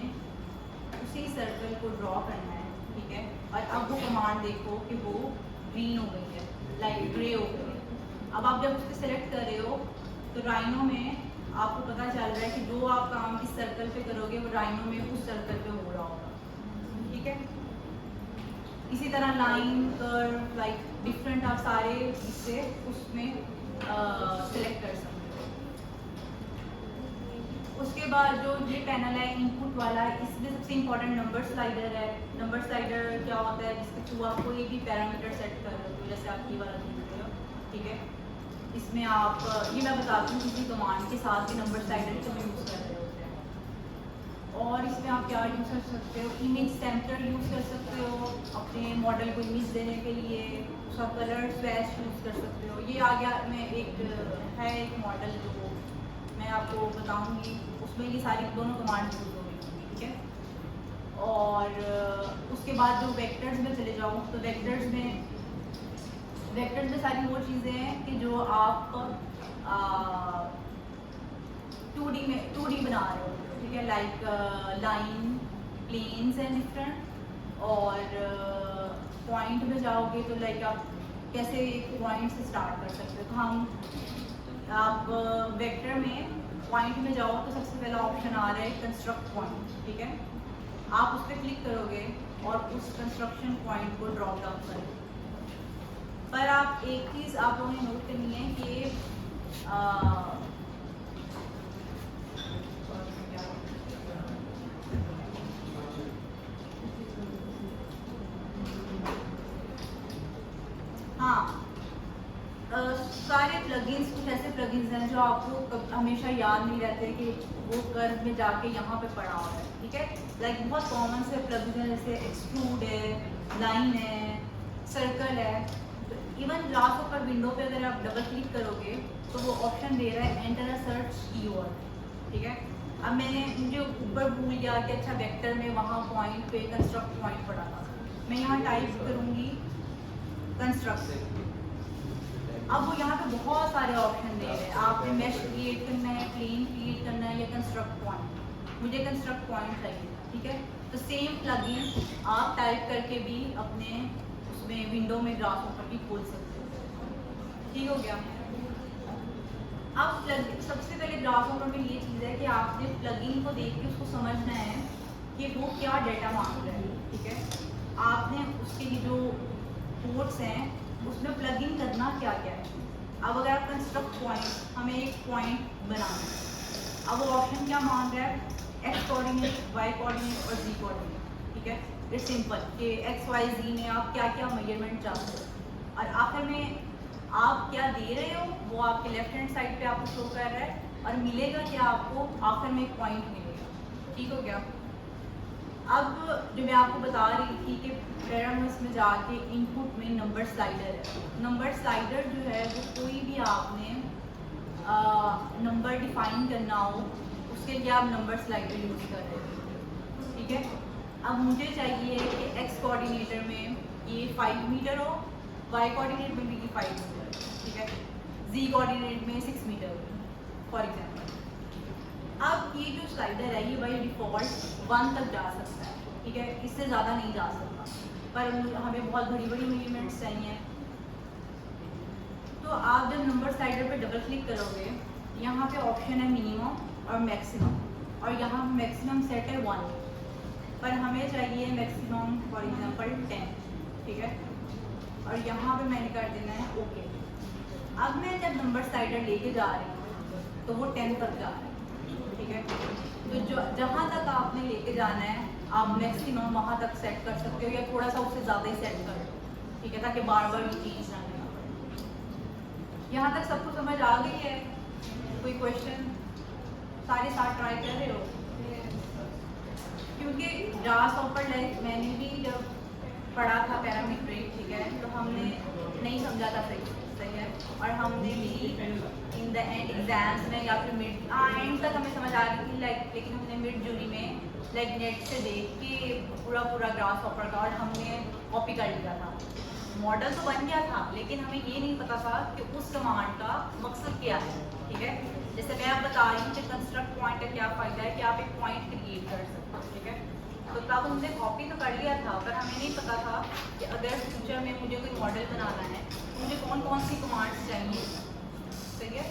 उसी सर्कल को ड्रॉ करना है, ठीक है। और अब वो कमांड देखो कि वो ग्रीन हो गई है, लाइक ग्रे हो गई है। अब आप जब उसको सेलेक्ट कर रहे हो तो राइनो में आपको पता चल रहा है कि जो आप काम इस सर्कल पे करोगे वो राइनो में उस सर्कल पे हो रहा होगा, ठीक है। इसी तरह लाइन, कर्व, लाइक डिफरेंट आप सारे इससे उसमें सेलेक्ट कर सकते हो। उसके बाद जो ये पैनल है इनपुट वाला, इसमें सबसे इंपॉर्टेंट नंबर स्लाइडर है। नंबर स्लाइडर क्या होता है, जिसके थ्रू आप कोई भी पैरामीटर सेट कर रहे हो, जैसे आप ये वाला देख रहे हो, ठीक है। इसमें आप ये मैं बताती हूँ किसी कमांड के साथ भी नंबर स्लाइडर को यूज़ कर रहे होते हैं। और इसमें आप क्या यूज़ कर सकते हो, इमेज सैम्पलर यूज़ कर सकते हो अपने मॉडल को इमेज देने के लिए, उसका कलर स्वैच यूज़ कर सकते हो। ये आ गया मैं एक मॉडल जो मैं आपको बताऊँगी, उसमें ये सारी दोनों कमांड यूज़ हो रही, ठीक है। और उसके बाद जो वेक्टर्स में चले जाऊँ तो वेक्टर्स में सारी वो चीज़ें हैं कि जो आप 2D बना रहे हो, ठीक है, like line, planes and different. और पॉइंट में जाओगे तो लाइक आप कैसे पॉइंट से स्टार्ट कर सकते हो। तो आप वेक्टर में पॉइंट में जाओ तो सबसे पहला ऑप्शन आ रहा है कंस्ट्रक्ट पॉइंट, ठीक है। आप उस पर क्लिक करोगे और उस कंस्ट्रक्शन पॉइंट को ड्रॉप डाउन करोगे। पर आप एक चीज़ आप लोगों ने नोट करनी है कि हाँ, सारे प्लगइन्स, कुछ ऐसे प्लगइन्स हैं जो आपको हमेशा याद नहीं रहते कि वो कर्व में जाके यहाँ पे पड़ा हुआ है, ठीक है। लाइक बहुत कॉमन से प्लगइन्स हैं जैसे एक्सट्रूड है, लाइन है, सर्कल है। इवन ग्रास ऊपर विंडो पे अगर आप डबल क्लिक करोगे तो वो ऑप्शन दे रहा है एंटर अ सर्च कीवर्ड, ठीक है। अब मुझे ऊपर भूल गया कि अच्छा वेक्टर में वहाँ पॉइंट पे कंस्ट्रक्ट पॉइंट पड़ा था, मैं यहाँ टाइप करूँगी कंस्ट्रक्ट। अब वो यहाँ पे बहुत सारे ऑप्शन दे रहे हैं, आपने मेश क्रिएट करना है, प्लेन क्रिएट करना है या कंस्ट्रक्ट पॉइंट। मुझे कंस्ट्रक्ट पॉइंट चाहिए, ठीक है। तो सेम प्लगइन आप टाइप करके भी अपने उसमें विंडो में ग्रास ऊपर भी खोल सकते हो, ठीक हो गया। अब सबसे पहले ग्रास ऊपर में ये चीज़ है कि आपने प्लगइन को देख के उसको समझना है कि वो क्या डाटा मांग रहा है, ठीक है। आपने उसके लिए जो कोड्स हैं उसमें प्लगइन करना क्या क्या है। अब अगर आप कंस्ट्रक्ट पॉइंट, हमें एक पॉइंट बनाना है, अब वो ऑप्शन क्या मांग रहा है, एक्स कोऑर्डिनेट, वाई कोऑर्डिनेट और जी कोऑर्डिनेट, ठीक है। इट्स सिंपल कि एक्स वाई जी में आप क्या क्या मेजरमेंट चाहते हो और आखिर में आप क्या दे रहे हो वो आपके लेफ्ट हैंड साइड पे आपको शो कर रहा है और मिलेगा क्या आपको, आखिर में एक पॉइंट मिलेगा, ठीक हो गया। अब जो मैं आपको बता रही थी कि पैरामीटर्स में जाके इनपुट में नंबर स्लाइडर है। नंबर स्लाइडर जो है वो कोई भी आपने नंबर डिफाइन करना हो उसके लिए आप नंबर स्लाइडर यूज़ कर रहे हो, ठीक है। अब मुझे चाहिए कि एक्स कोऑर्डिनेटर में ये 5 मीटर हो, वाई कोऑर्डिनेट में भी 5 मीटर, ठीक है, जी कोऑर्डिनेट में 6 मीटर फॉर एग्जांपल। अब ये जो स्लाइडर है ये बाय डिफ़ॉल्ट 1 तक जा सकता है, ठीक है, इससे ज़्यादा नहीं जा सकता, पर हमें बहुत बड़ी बड़ी मेजरमेंट्स चाहिए। तो आप जब नंबर स्लाइडर पे डबल क्लिक करोगे यहाँ पे ऑप्शन है मिनिमम और मैक्सिमम, और यहाँ मैक्सिमम सेट है 1, पर हमें चाहिए मैक्सिमम फॉर एग्जांपल 10, ठीक है, और यहाँ पे मैंने कर देना है ओके। अब मैं जब नंबर स्लाइडर लेके जा रही हूँ तो वो 10 तक जा रहा है, ठीक है। तो जो जहाँ तक आपने लेके जाना है आप मैक्सिमम वहाँ तक सेट कर सकते हो या थोड़ा सा उससे ज़्यादा ही सेट कर दो, ठीक है, ताकि बार बार ये चीज़ ना करना पड़े। यहाँ तक सबको समझ आ गई है? कोई क्वेश्चन? सारे साथ ट्राई कर रहे हो? क्योंकि ग्रास ऊपर मैंने भी जब पढ़ा था पैरामीट्रिक, ठीक है, तो हमने नहीं समझा था सही है, और हमने भी इन द एंड एग्जाम्स में या फिर मिड एंड तक हमें समझ आ रही थी लेकिन हमने मिड जूरी में नेट से देख के पूरा ग्रास ऊपर का और हमने कॉपी कर लिया था। मॉडल तो बन गया था लेकिन हमें ये नहीं पता था कि उस कमांड का मकसद क्या है, ठीक है। जैसे मैं आप बता रही हूँ कि कंस्ट्रक्ट पॉइंट का क्या फ़ायदा है कि आप एक पॉइंट क्रिएट कर सकते हो, ठीक है। तो तब हमने कॉपी तो कर लिया था पर हमें नहीं पता था कि अगर फ्यूचर में मुझे कोई मॉडल बनाना है तो मुझे कौन कौन सी कमांड्स चाहिए, सही है।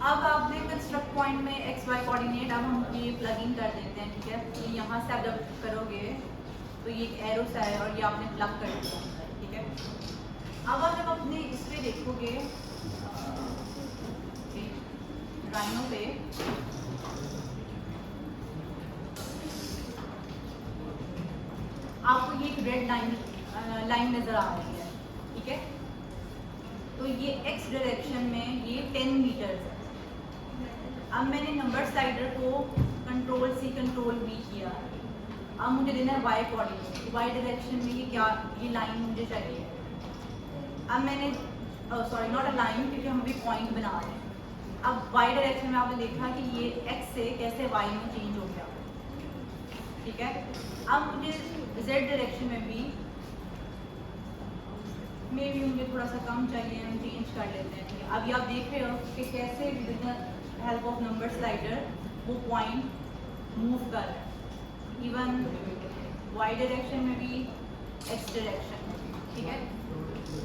अब आपने कंस्ट्रक्ट पॉइंट में एक्स वाई कोऑर्डिनेट, अब हम ये प्लग इन कर देते हैं, ठीक है। तो यहाँ से आप जब करोगे तो ये एक एरो सा है और ये आपने प्लग कर दिया, ठीक है। अब आप जब अपने इस पर देखोगे राइनो पे, आपको ये एक रेड लाइन नज़र आ रही है, ठीक है। तो ये एक्स डायरेक्शन में ये 10 मीटर है। अब मैंने नंबर स्लाइडर को कंट्रोल C कंट्रोल V किया, अब मुझे देना है वाई कोऑर्डिनेट, वाई डायरेक्शन में ये लाइन मुझे चाहिए। अब मैंने सॉरी नॉट अ लाइन क्योंकि हम भी पॉइंट बना रहे हैं। अब वाई डायरेक्शन में आपने देखा कि ये एक्स से कैसे वाई में चेंज हो गया, ठीक है। अब मुझे जेड डायरेक्शन में भी मुझे थोड़ा सा कम चाहिए, हम चेंज कर लेते हैं, ठीक है। अभी आप देख रहे हो कि कैसे with the help of number slider वो पॉइंट मूव कर रहा है, इवन वाई डायरेक्शन में भी एक्स डायरेक्शन में भी, ठीक है।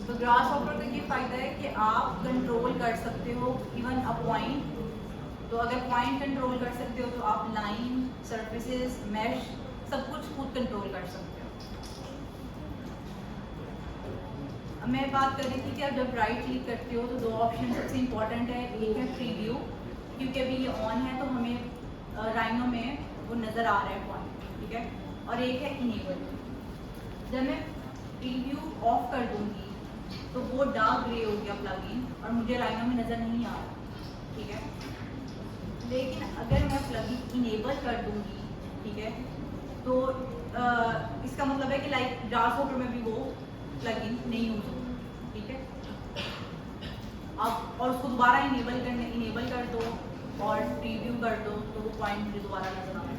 तो ग्रास हॉपर का ये फ़ायदा है कि आप कंट्रोल कर सकते हो इवन अ पॉइंट। तो अगर पॉइंट कंट्रोल कर सकते हो तो आप लाइन, सर्फेसेस, मैश सब कुछ खुद कंट्रोल कर सकते हो। अब मैं बात कर रही थी कि आप जब राइट क्लिक करते हो तो 2 ऑप्शन सबसे इम्पॉर्टेंट है। एक है प्रीव्यू, क्योंकि अभी ये ऑन है तो हमें राइनो में वो नज़र आ रहा है पॉइंट, ठीक है। और एक है इनेबल। जब मैं प्रीव्यू ऑफ कर दूंगी तो वो डार्क ग्रे हो गया प्लगइन और मुझे राइनो में नज़र नहीं आ रहा, ठीक है। लेकिन अगर मैं प्लगइन इनेबल कर दूंगी, ठीक है, तो इसका मतलब है कि लाइक ग्रासहोपर में भी वो प्लगइन नहीं यूज होगा, ठीक है। अब और उसको दोबारा इनेबल कर दो और प्रीव्यू कर दो तो वो पॉइंट मुझे दोबारा नजर आना।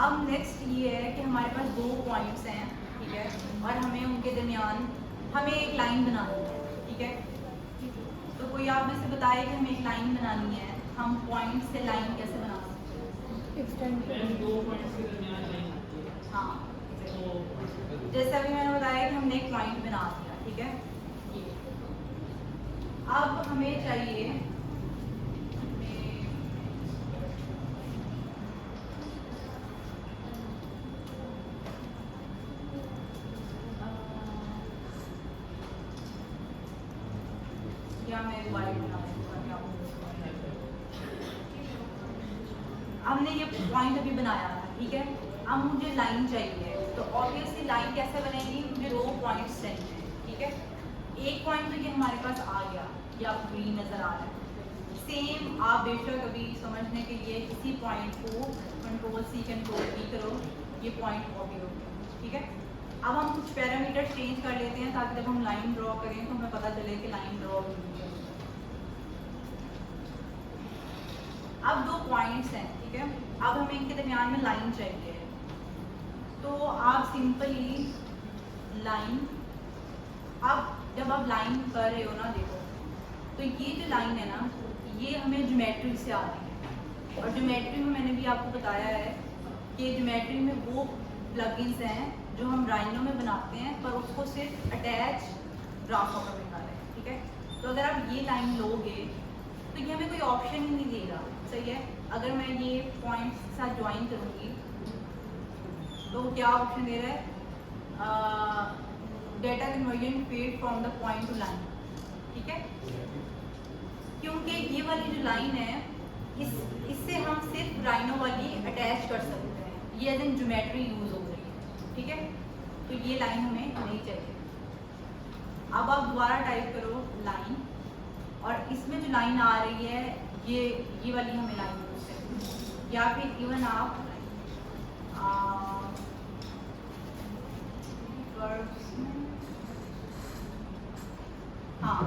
अब नेक्स्ट ये है कि हमारे पास 2 पॉइंट्स हैं, ठीक है, और हमें उनके दरमियान हमें एक लाइन बनानी है, ठीक है। तो कोई आप में से बताए कि हमें एक लाइन बनानी है, हम पॉइंट से लाइन कैसे बना सकते हैं? एक्सटेंड हाँ, जैसे अभी मैंने बताया कि हमने एक पॉइंट बना दिया, ठीक है। ये अब हमें चाहिए मैं वाइट बना दूंगा। हमने ये पॉइंट अभी बनाया था, ठीक है। अब मुझे लाइन चाहिए, तो ऑब्वियसली लाइन कैसे बनेगी? मुझे 2 पॉइंट्स चाहिए, ठीक है। एक पॉइंट तो ये हमारे पास आ गया, ये आपको ग्रीन नजर आ रहा है। सेम आप बेशक अभी समझने के लिए इसी पॉइंट को Ctrl+C Ctrl+V करो, ये पॉइंट कॉपी हो गया, ठीक है। अब हम कुछ पैरामीटर चेंज कर लेते हैं ताकि जब हम लाइन ड्रॉ करें तो हमें पता चले कि लाइन ड्रॉ हुई है। अब 2 पॉइंट्स हैं, ठीक है। अब हमें इनके दरमियान में लाइन चाहिए, तो आप सिंपली लाइन, अब जब आप लाइन कर रहे हो ना, देखो तो ये जो लाइन है ना, ये हमें ज्योमेट्री से आ रही है। और ज्योमेट्री में मैंने भी आपको बताया है कि ज्योमेट्री में वो प्लगइन्स हैं जो हम राइनो में बनाते हैं, पर उसको सिर्फ अटैच ग्रासहोपर में कर रहे हैं, ठीक है। तो अगर आप ये लाइन लोगे तो ये हमें कोई ऑप्शन ही नहीं देगा, सही है। अगर मैं ये पॉइंट्स के साथ ज्वाइन करूँगी तो क्या ऑप्शन दे रहा है? Data conversion fed from the point to line, ठीक है। क्योंकि ये वाली जो लाइन है इससे हम सिर्फ राइनो वाली अटैच कर सकते हैं, ये एज इन ज्योमेट्री यूज हो रही है, ठीक है। तो ये लाइन हमें नहीं चाहिए। अब आप दोबारा टाइप करो लाइन, और इसमें जो लाइन आ रही है ये वाली हमें लाइन यूज करनी है। या फिर इवन आप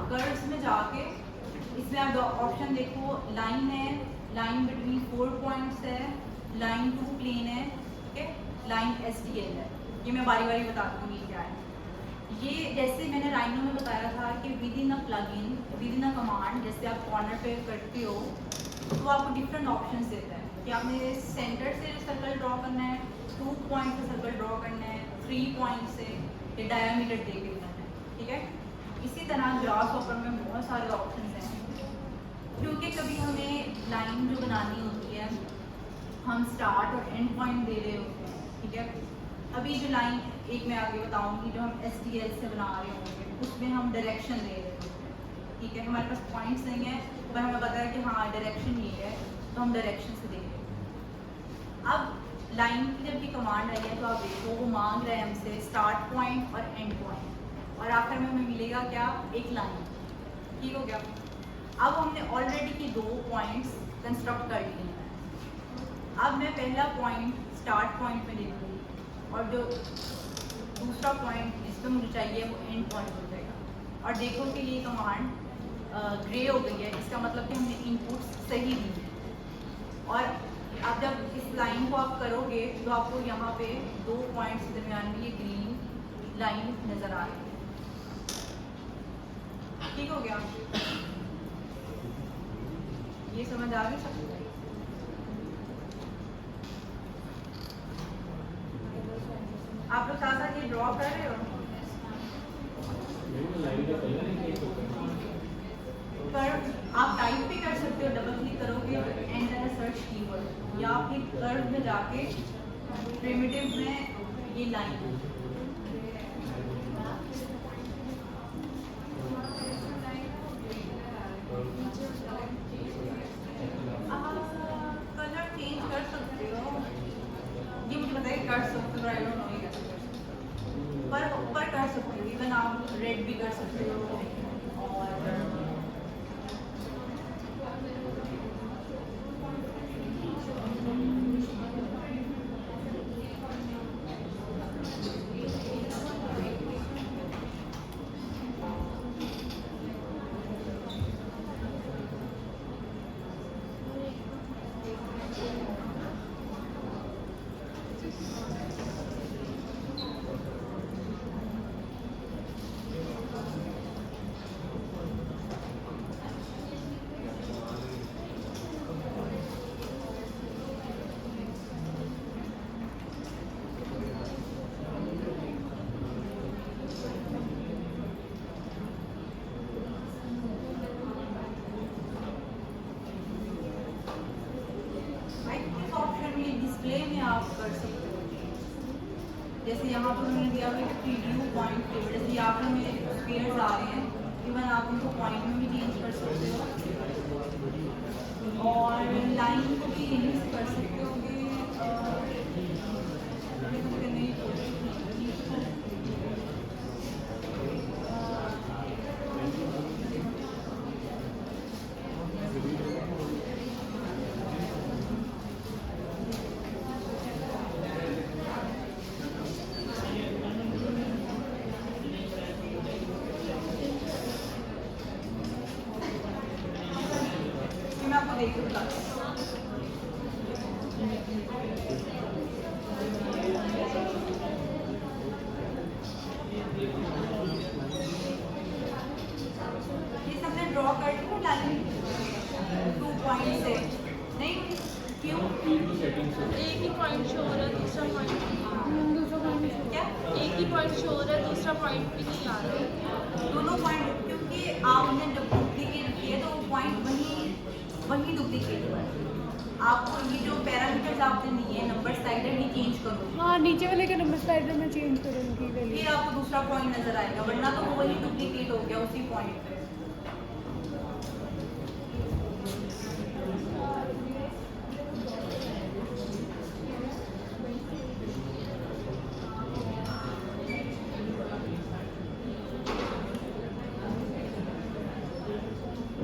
कर्व्स में जाके इसमें आप ऑप्शन देखो, लाइन है, लाइन बिटवीन 4 पॉइंट्स है, लाइन टू प्लेन है, ठीक है, लाइन STL है। ये मैं बारी बारी बताती हूँ ये क्या है। ये जैसे मैंने राइनो में बताया था कि with in a plugin, with in a command, जैसे आप कॉर्नर पे करते हो तो आपको डिफरेंट ऑप्शंस देता है कि आपने सेंटर से सर्कल ड्रॉ करना है, 2 पॉइंट से सर्कल ड्रॉ करना है, 3 पॉइंट से, या डायमीटर दे के करना है, ठीक है। इसी तरह ग्रासहोपर में बहुत सारे ऑप्शंस हैं, क्योंकि कभी हमें लाइन जो बनानी होती है हम स्टार्ट और एंड पॉइंट दे रहे होते हैं, ठीक है। अभी जो लाइन एक मैं आगे बताऊंगी जो हम STL से बना रहे होंगे उसमें हम डायरेक्शन दे रहे होते हैं, ठीक है। हमारे पास पॉइंट्स नहीं है पर हमें पता है कि हाँ डायरेक्शन ये है, तो हम डायरेक्शन से दे रहे हैं। अब लाइन की जब भी कमांड आई है तो आप देखो वो मांग रहा है हमसे स्टार्ट पॉइंट और एंड पॉइंट, और आखिर में हमें मिलेगा क्या? एक लाइन, ठीक हो गया। अब हमने ऑलरेडी की 2 पॉइंट्स कंस्ट्रक्ट कर लिए हैं। अब मैं पहला पॉइंट स्टार्ट पॉइंट में देखूँगी और जो दूसरा पॉइंट जिस पर मुझे चाहिए वो एंड पॉइंट हो जाएगा। और देखो कि ये कमांड ग्रे हो गई है, इसका मतलब कि हमने इनपुट्स सही दी है। और अब जब इस लाइन को आप करोगे तो आपको यहाँ पे 2 पॉइंट्स के दरमियान में ये ग्रीन लाइन नज़र आ रही है, ठीक हो गया। ये समझ आ गई सबको? आप लोग साथ साथ ये ड्रॉ कर रहे हो? पर आप टाइप भी कर सकते हो, डबल क्लिक करोगे एंटर सर्च कीवर्ड, या फिर कर्व में जाके प्रिमिटिव में ये लाइन कलर चेंज कर सकते हो, ये मुझे बताइए कर सकते हो, आई डोंट नो ये कैसे कर सकते हो। सकते हो, इवन आप रेड भी कर सकते हो। और डिस्प्ले में आप कर सकते हो। जैसे यहाँ पर उन्होंने दिया हुआ है कि प्रीव्यू पॉइंट पे, जैसे यहाँ पर मेरे स्पेयर्स आ रहे हैं, इवन आप उनको पॉइंट में भी चेंज कर सकते हो और लाइन को भी चेंज कर सकते हो कि मैं आपको देख दूँगा। ये सबने ड्रॉ कर दी ना लाइन 2 पॉइंट से, नहीं क्यों? एक ही पॉइंट शो हो रहा है, दूसरा पॉइंट क्या एक ही पॉइंट शो हो रहा है, दूसरा पॉइंट भी नहीं आ रहा है। दोनों पॉइंट, क्योंकि आपने जब डुप्लीकेट किए तो वो पॉइंट वही डुप्लीकेट हुआ है। आपको ये जो पैरामीटर्स आपने दिए नंबर स्लाइडर ये चेंज करो, हाँ, नीचे वाले का नंबर स्लाइडर में चेंज करूँगी फिर आपको दूसरा पॉइंट नजर आएगा, वरना तो वो वही डुप्लीकेट हो गया उसी पॉइंट पे।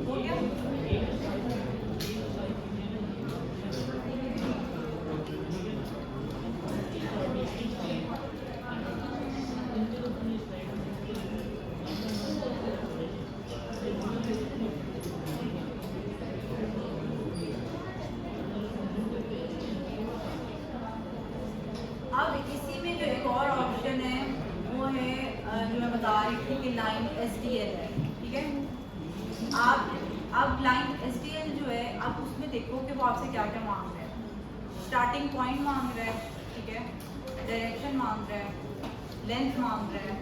हो गया? अब इसी में जो एक और ऑप्शन है वो है जो मैं बता रही थी कि लाइन SDL है, ठीक है। आप लाइन SDL जो है आप उसमें देखो कि वो आपसे क्या क्या मांग रहा है। स्टार्टिंग पॉइंट मांग रहा है, ठीक है, डायरेक्शन मांग रहा है, लेंथ मांग रहा है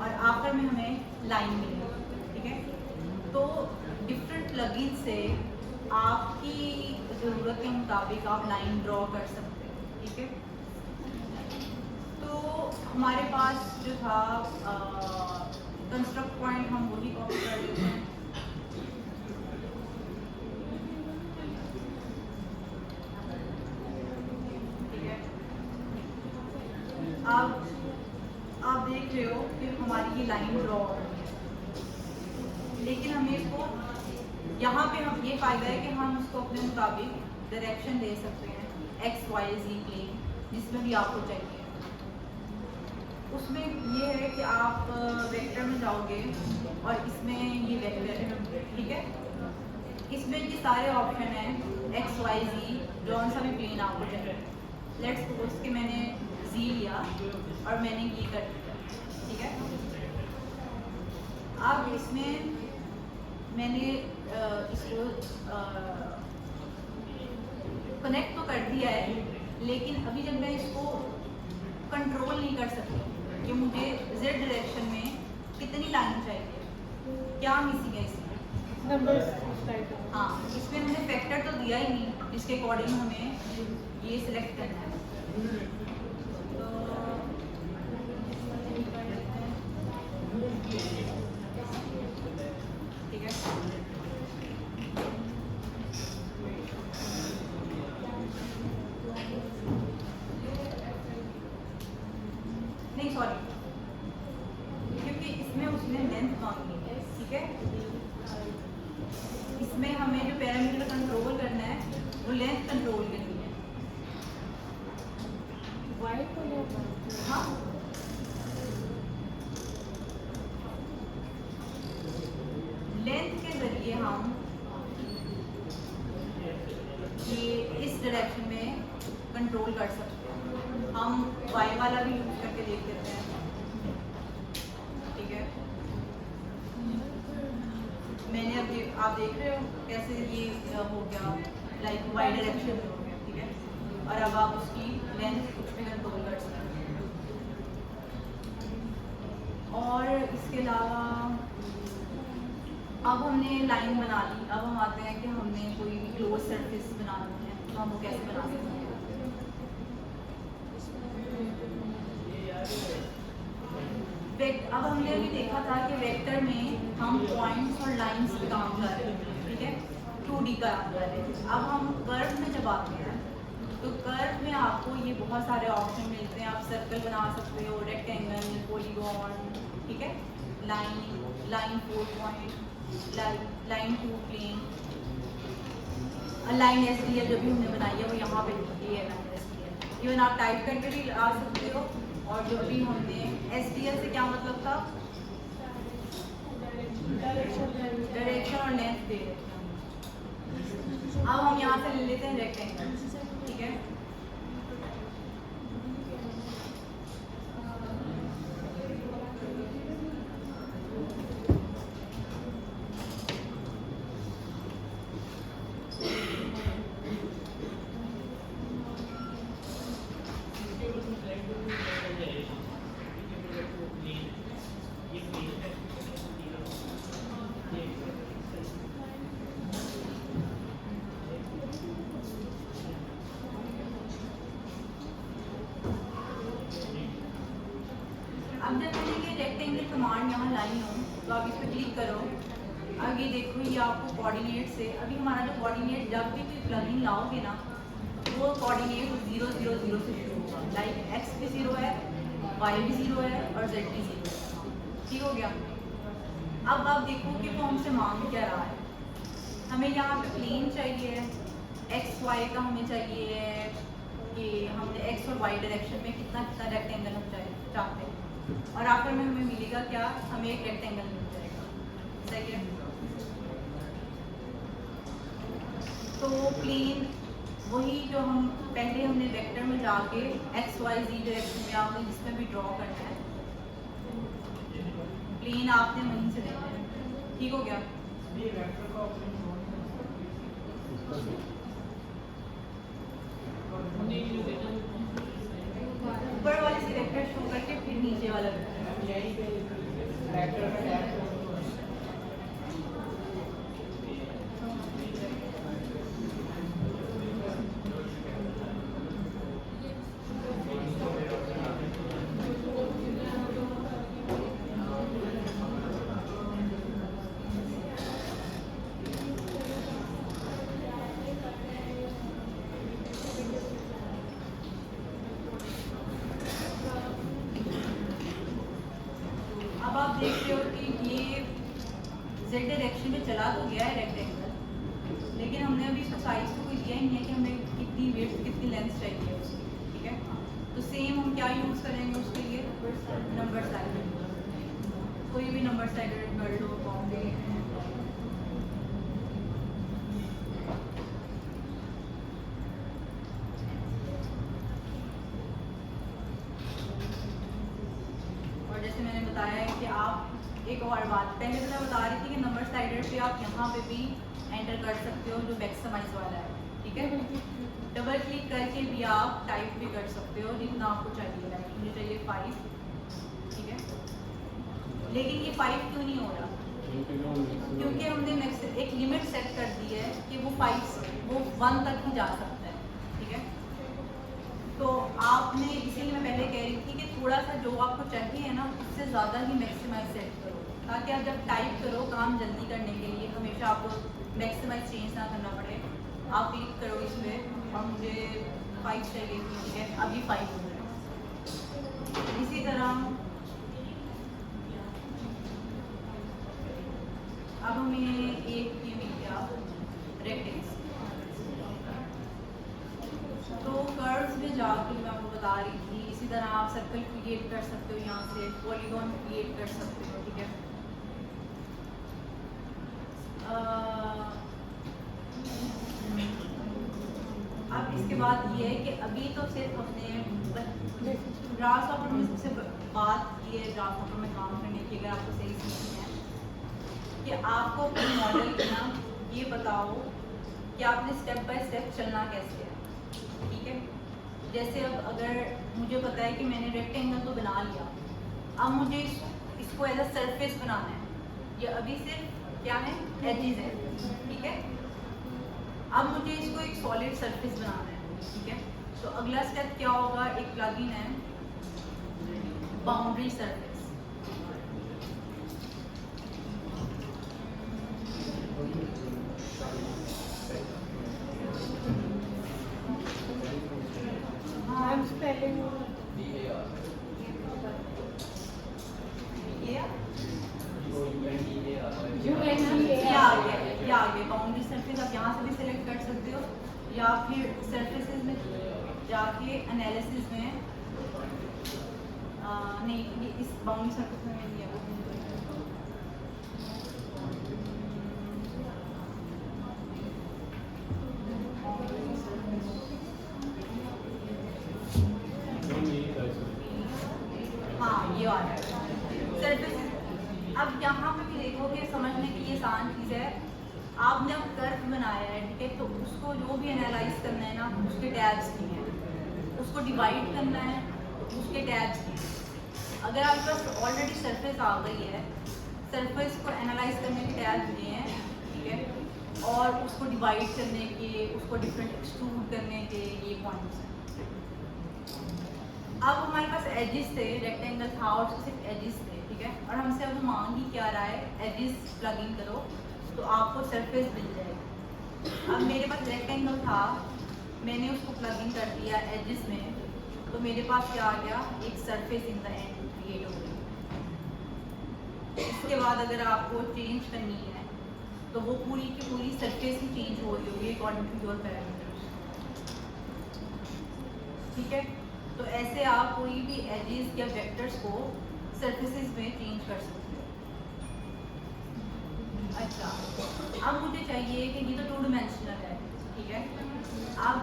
और आखिर में हमें लाइन मिलेगी, ठीक है। तो डिफरेंट प्लगइन से आपकी ज़रूरत के मुताबिक आप लाइन ड्रॉ कर सकते हैं, ठीक है। तो हमारे पास जो था कंस्ट्रक्ट पॉइंट, हम वही कॉपी कर देते हैं। ठीक है, आप देख रहे हो कि हमारी ये लाइन ड्रॉ हो रही है, लेकिन हमें इसको यहाँ पे हम ये फ़ायदा है कि हम उसको अपने मुताबिक डायरेक्शन दे सकते हैं, XYZ प्लेन जिसमें भी आपको चाहिए। उसमें ये है कि आप वेक्टर में जाओगे और इसमें ये वेक्टर है, ठीक है। इसमें ये सारे ऑप्शन हैं XYZ, जौन सा भी प्लेन आपको चाहिए। लेट्स सपोज कि मैंने Z लिया और मैंने ये कर दिया, ठीक है। अब इसमें मैंने इसको कनेक्ट तो कर दिया है, लेकिन अभी जब मैं इसको कंट्रोल नहीं कर सकती कि मुझे Z डायरेक्शन में कितनी लाइन चाहिए, क्या मिसिंग है इसमें नंबर स्लाइडर। हाँ, इसमें हमने फैक्टर तो दिया ही नहीं जिसके अकॉर्डिंग हमें ये सिलेक्ट करना है। तो ठीक है, नहीं सॉरी, इसमें उसने लेंथ मांगी है, ठीक है। इसमें हमें जो पैरामीटर कंट्रोल करना है वो लेंथ कंट्रोल करनी है। वाइट को लेकर हाँ, लेंथ के जरिए हम ये इस डायरेक्शन में कंट्रोल कर सकते हैं। हम वाई वाला भी यूज करके देख लेते हैं, ठीक है। मैंने अब आप देख रहे हो कैसे ये हो गया, लाइक वाई डायरेक्शन में हो गया, ठीक है। और अब आप उसकी लेंथ कुछ भी कंट्रोल कर सकते हैं। और इसके अलावा अब हमने लाइन बना ली, अब हम आते हैं कि हमने कोई भी क्लोज सरफेस बनानी है तो हम वो कैसे बना सकते हैं। अब हमने अभी देखा था कि वेक्टर में हम पॉइंट्स और लाइंस पे काम कर रहे हैं, ठीक है, 2D का काम कर रहे हैं। अब हम कर्व में जब आते हैं तो कर्व में आपको ये बहुत सारे ऑप्शन मिलते हैं। आप सर्कल बना सकते हो, रेक्टेंगल, पॉलीगॉन, ठीक है, line 4 point, line 2 plane, line SDL जो भी हमने बनाई है वो यहाँ पे लिखी है, लाइन SDL। इवन आप टाइप करके भी आ सकते हो। और जो भी हमने SDL से क्या मतलब था, डायरेक्शन और लेंथ दे रहे थे। अब हम यहाँ से ले लेते हैं रेक्टेंगल, ठीक है। अब जब मैंने ये रेक्टेंगल कमांड यहाँ लाई हूँ तो आप इस पर क्लिक करो। अब ये देखो, ये आपको कोऑर्डिनेट से, अभी हमारा जो कोऑर्डिनेट जब भी कोई प्लगइन लाओगे ना वो कोऑर्डिनेट 0 0 0 से शुरू होगा। लाइक x भी 0 है, y भी 0 है और z भी 0 है, ठीक हो गया। अब आप देखो कि वो हमसे मांग क्या रहा है। हमें यहाँ पे प्लेन चाहिए, x y का हमें चाहिए कि हमने x और y डायरेक्शन में कितना कितना रेक्टेंगल हम चाहते हैं। और आखिर में हमें मिलेगा क्या, हमें एक रेक्टेंगल मिल जाएगा, सही है। तो प्लेन वही जो हम पहले हमने वेक्टर में जाके x y z डायरेक्शन में आपको जिसमें भी ड्रॉ करना है, प्लेन आपने वहीं से लेना है, ठीक हो गया। ऊपर वाले से वेक्टर शो करके फिर नीचे वाला आप देख रहे हो कि ये z डायरेक्शन में चला तो गया है रेक्टेंगल, लेकिन हमने अभी इसको साइज को कोई दिया ही नहीं है कि हमें कितनी विड्थ कितनी लेंथ चाहिए उसकी, ठीक है। तो सेम हम क्या यूज़ करेंगे उसके लिए, नंबर साइडर, कोई भी नंबर साइडर कर लो, बॉम्बे। और जैसे मैंने बताया है कि आप एक और बात, पहले तो मैं बता रही थी कि नंबर स्लाइडर पे आप यहाँ पे भी एंटर कर सकते हो जो मैक्सिमाइज वाला है, ठीक है। डबल क्लिक करके भी आप टाइप भी कर सकते हो जितना आपको चाहिए, लाइक मुझे चाहिए 5, ठीक है। लेकिन ये 5 क्यों नहीं हो रहा, क्योंकि हमने एक लिमिट सेट कर दी है कि वो 1 तक ही जा सकता है, ठीक है। तो आपने, इसीलिए मैं पहले कह रही थी कि थोड़ा सा जो आपको चाहिए ना उससे ज़्यादा ही मैक्सिमाइज सेट करो, ताकि आप जब टाइप करो काम जल्दी करने के लिए हमेशा आपको मैक्सिमाइज चेंज ना करना पड़े। आप क्लिक करो इस पर और मुझे 5 चाहिए, ठीक है, अभी 5 हो गए। इसी तरह अब हमें एक ये मिल गया रेक्टेंगल। तो कर्व्स में जाके मैं आपको बता रही थी, इसी तरह आप सर्कल क्रिएट कर सकते हो, यहाँ से पॉलीगॉन क्रिएट कर सकते हो, ठीक है। अब इसके बाद ये है कि अभी तो सिर्फ हमने ग्रासहॉपर में सबसे बात की है, ग्रासहॉपर में काम करने की, अगर आपको सही सीखना है कि आपको अपने मॉडल की ना ये बताओ कि आपने स्टेप बाय स्टेप चलना कैसे है, ठीक है। जैसे अब अगर मुझे पता है कि मैंने रेक्टेंगल तो बना लिया, अब मुझे इसको एज अ सरफेस बनाना है, ये अभी सिर्फ क्या है, एजेस है, ठीक है। अब मुझे इसको एक सॉलिड सरफेस बनाना है, ठीक है। तो अगला स्टेप क्या होगा, एक प्लगइन है बाउंड्री सरफेस। I'm spelling या आगे बाउंड्री सरफेस आप यहाँ से भी सिलेक्ट कर सकते हो, या फिर सरफेसेस में जाके एनालिसिस में नहीं, ये इस बाउंड्री सरफेस में नहीं है वो। हाँ ये आ रहा है सरफेस। अब यहाँ पे भी देखोगे, समझने की ये आसान चीज़ है, आपने अब कर्व बनाया है, ठीक है, तो उसको जो भी एनालाइज करना है ना, उसके टैब्स की हैं, उसको डिवाइड करना है, उसके टैब्स की। अगर आपके पास ऑलरेडी सरफेस आ गई है, सरफेस को एनालाइज करने के टैब्स दिए हैं, ठीक है, और उसको डिवाइड करने के, उसको डिफरेंट एक्सट्रूड करने के ये पॉइंट्स हैं। अब हमारे पास एजिस थे, रेक्टेंगल था और उसके सिर्फ एजिस थे, ठीक है, और हमसे अब मांग ही क्या रहा है, एजिस प्लग इन करो तो आपको सरफेस मिल जाएगा। अब मेरे पास रेक्टेंगल था, मैंने उसको प्लग इन कर दिया एजिस में, तो मेरे पास क्या आ गया, एक surface in the end create हो गई। इसके बाद अगर आपको चेंज करनी है तो वो पूरी की पूरी सरफेस ही चेंज हो रही होगी अकॉर्डिंग टू योर पैरामीटर्स, ठीक है। तो ऐसे आप कोई भी एजेस या वेक्टर्स को सरफेसेस में चेंज कर सकते हो। अच्छा, अब मुझे चाहिए कि ये तो 2 डायमेंशनल है, ठीक है, अब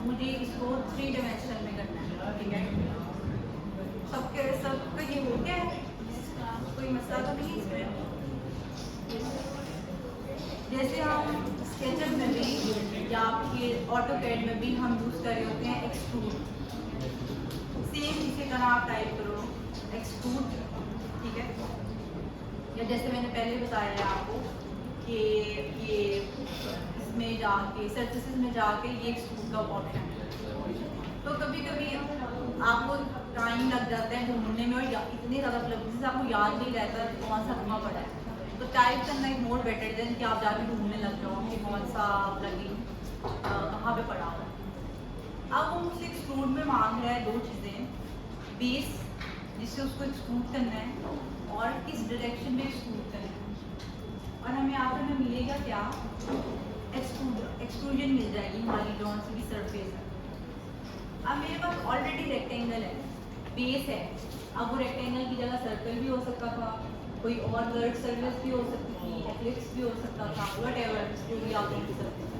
मुझे इसको 3 डायमेंशनल में करना है, ठीक है। सबका ये हो गया है, कोई मसला तो नहीं इसमें। जैसे हम स्केचअप में भी या फिर ऑटोकैड में भी हम यूज़ कर रहे होते हैं एक्सट्रूड, सेम इसी तरह आप टाइप करो एक्सट्रूड, ठीक है। या जैसे मैंने पहले बताया है आपको कि ये इसमें जाके सरफेसेस में जाके ये एक्सट्रूड का ऑप्शन है। तो कभी कभी आपको टाइम लग जाता है ढूंढने में, और इतने ज़्यादा प्लगइन्स आपको याद नहीं रहता कौन सा कहाँ पड़ा है, तो टाइप करना एक मोर बेटर देन कि आप जाके ढूंढने लग जाओ कि कौन सा प्लगइन कहाँ पे पड़ा हुआ है। अब वो मुझसे एक्सट्रूड में मांग रहा है 2 चीज़ें, बेस जिससे उसको एक्सट्रूड करना है और किस डायरेक्शन में एक्सट्रूड करना है, और हमें आखिर में मिलेगा क्या, एक्सट्रूजन मिल जाएगी हमारी जौन सी भी सरफेस है। अब मेरे पास ऑलरेडी रेक्टेंगल है, बेस है, अब वो रेक्टेंगल की जगह सर्कल भी हो सकता था, कोई और कर्व सरफेस भी हो सकती थी, एक्लिप्स भी हो सकता था, व्हाटएवर जो भी आप बोल सकते हैं।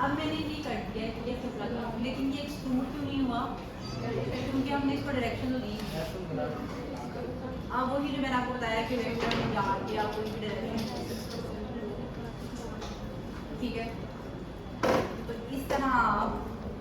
अब मैंने ये कर दिया है, ये सब लगा, लेकिन ये एक्सट्रूड क्यों नहीं हुआ, क्योंकि हमने इसको डायरेक्शन तो दी। अब वही जो मैंने आपको बताया कि वेक्टर में जाके आप कोई भी डायरेक्शन, ठीक है।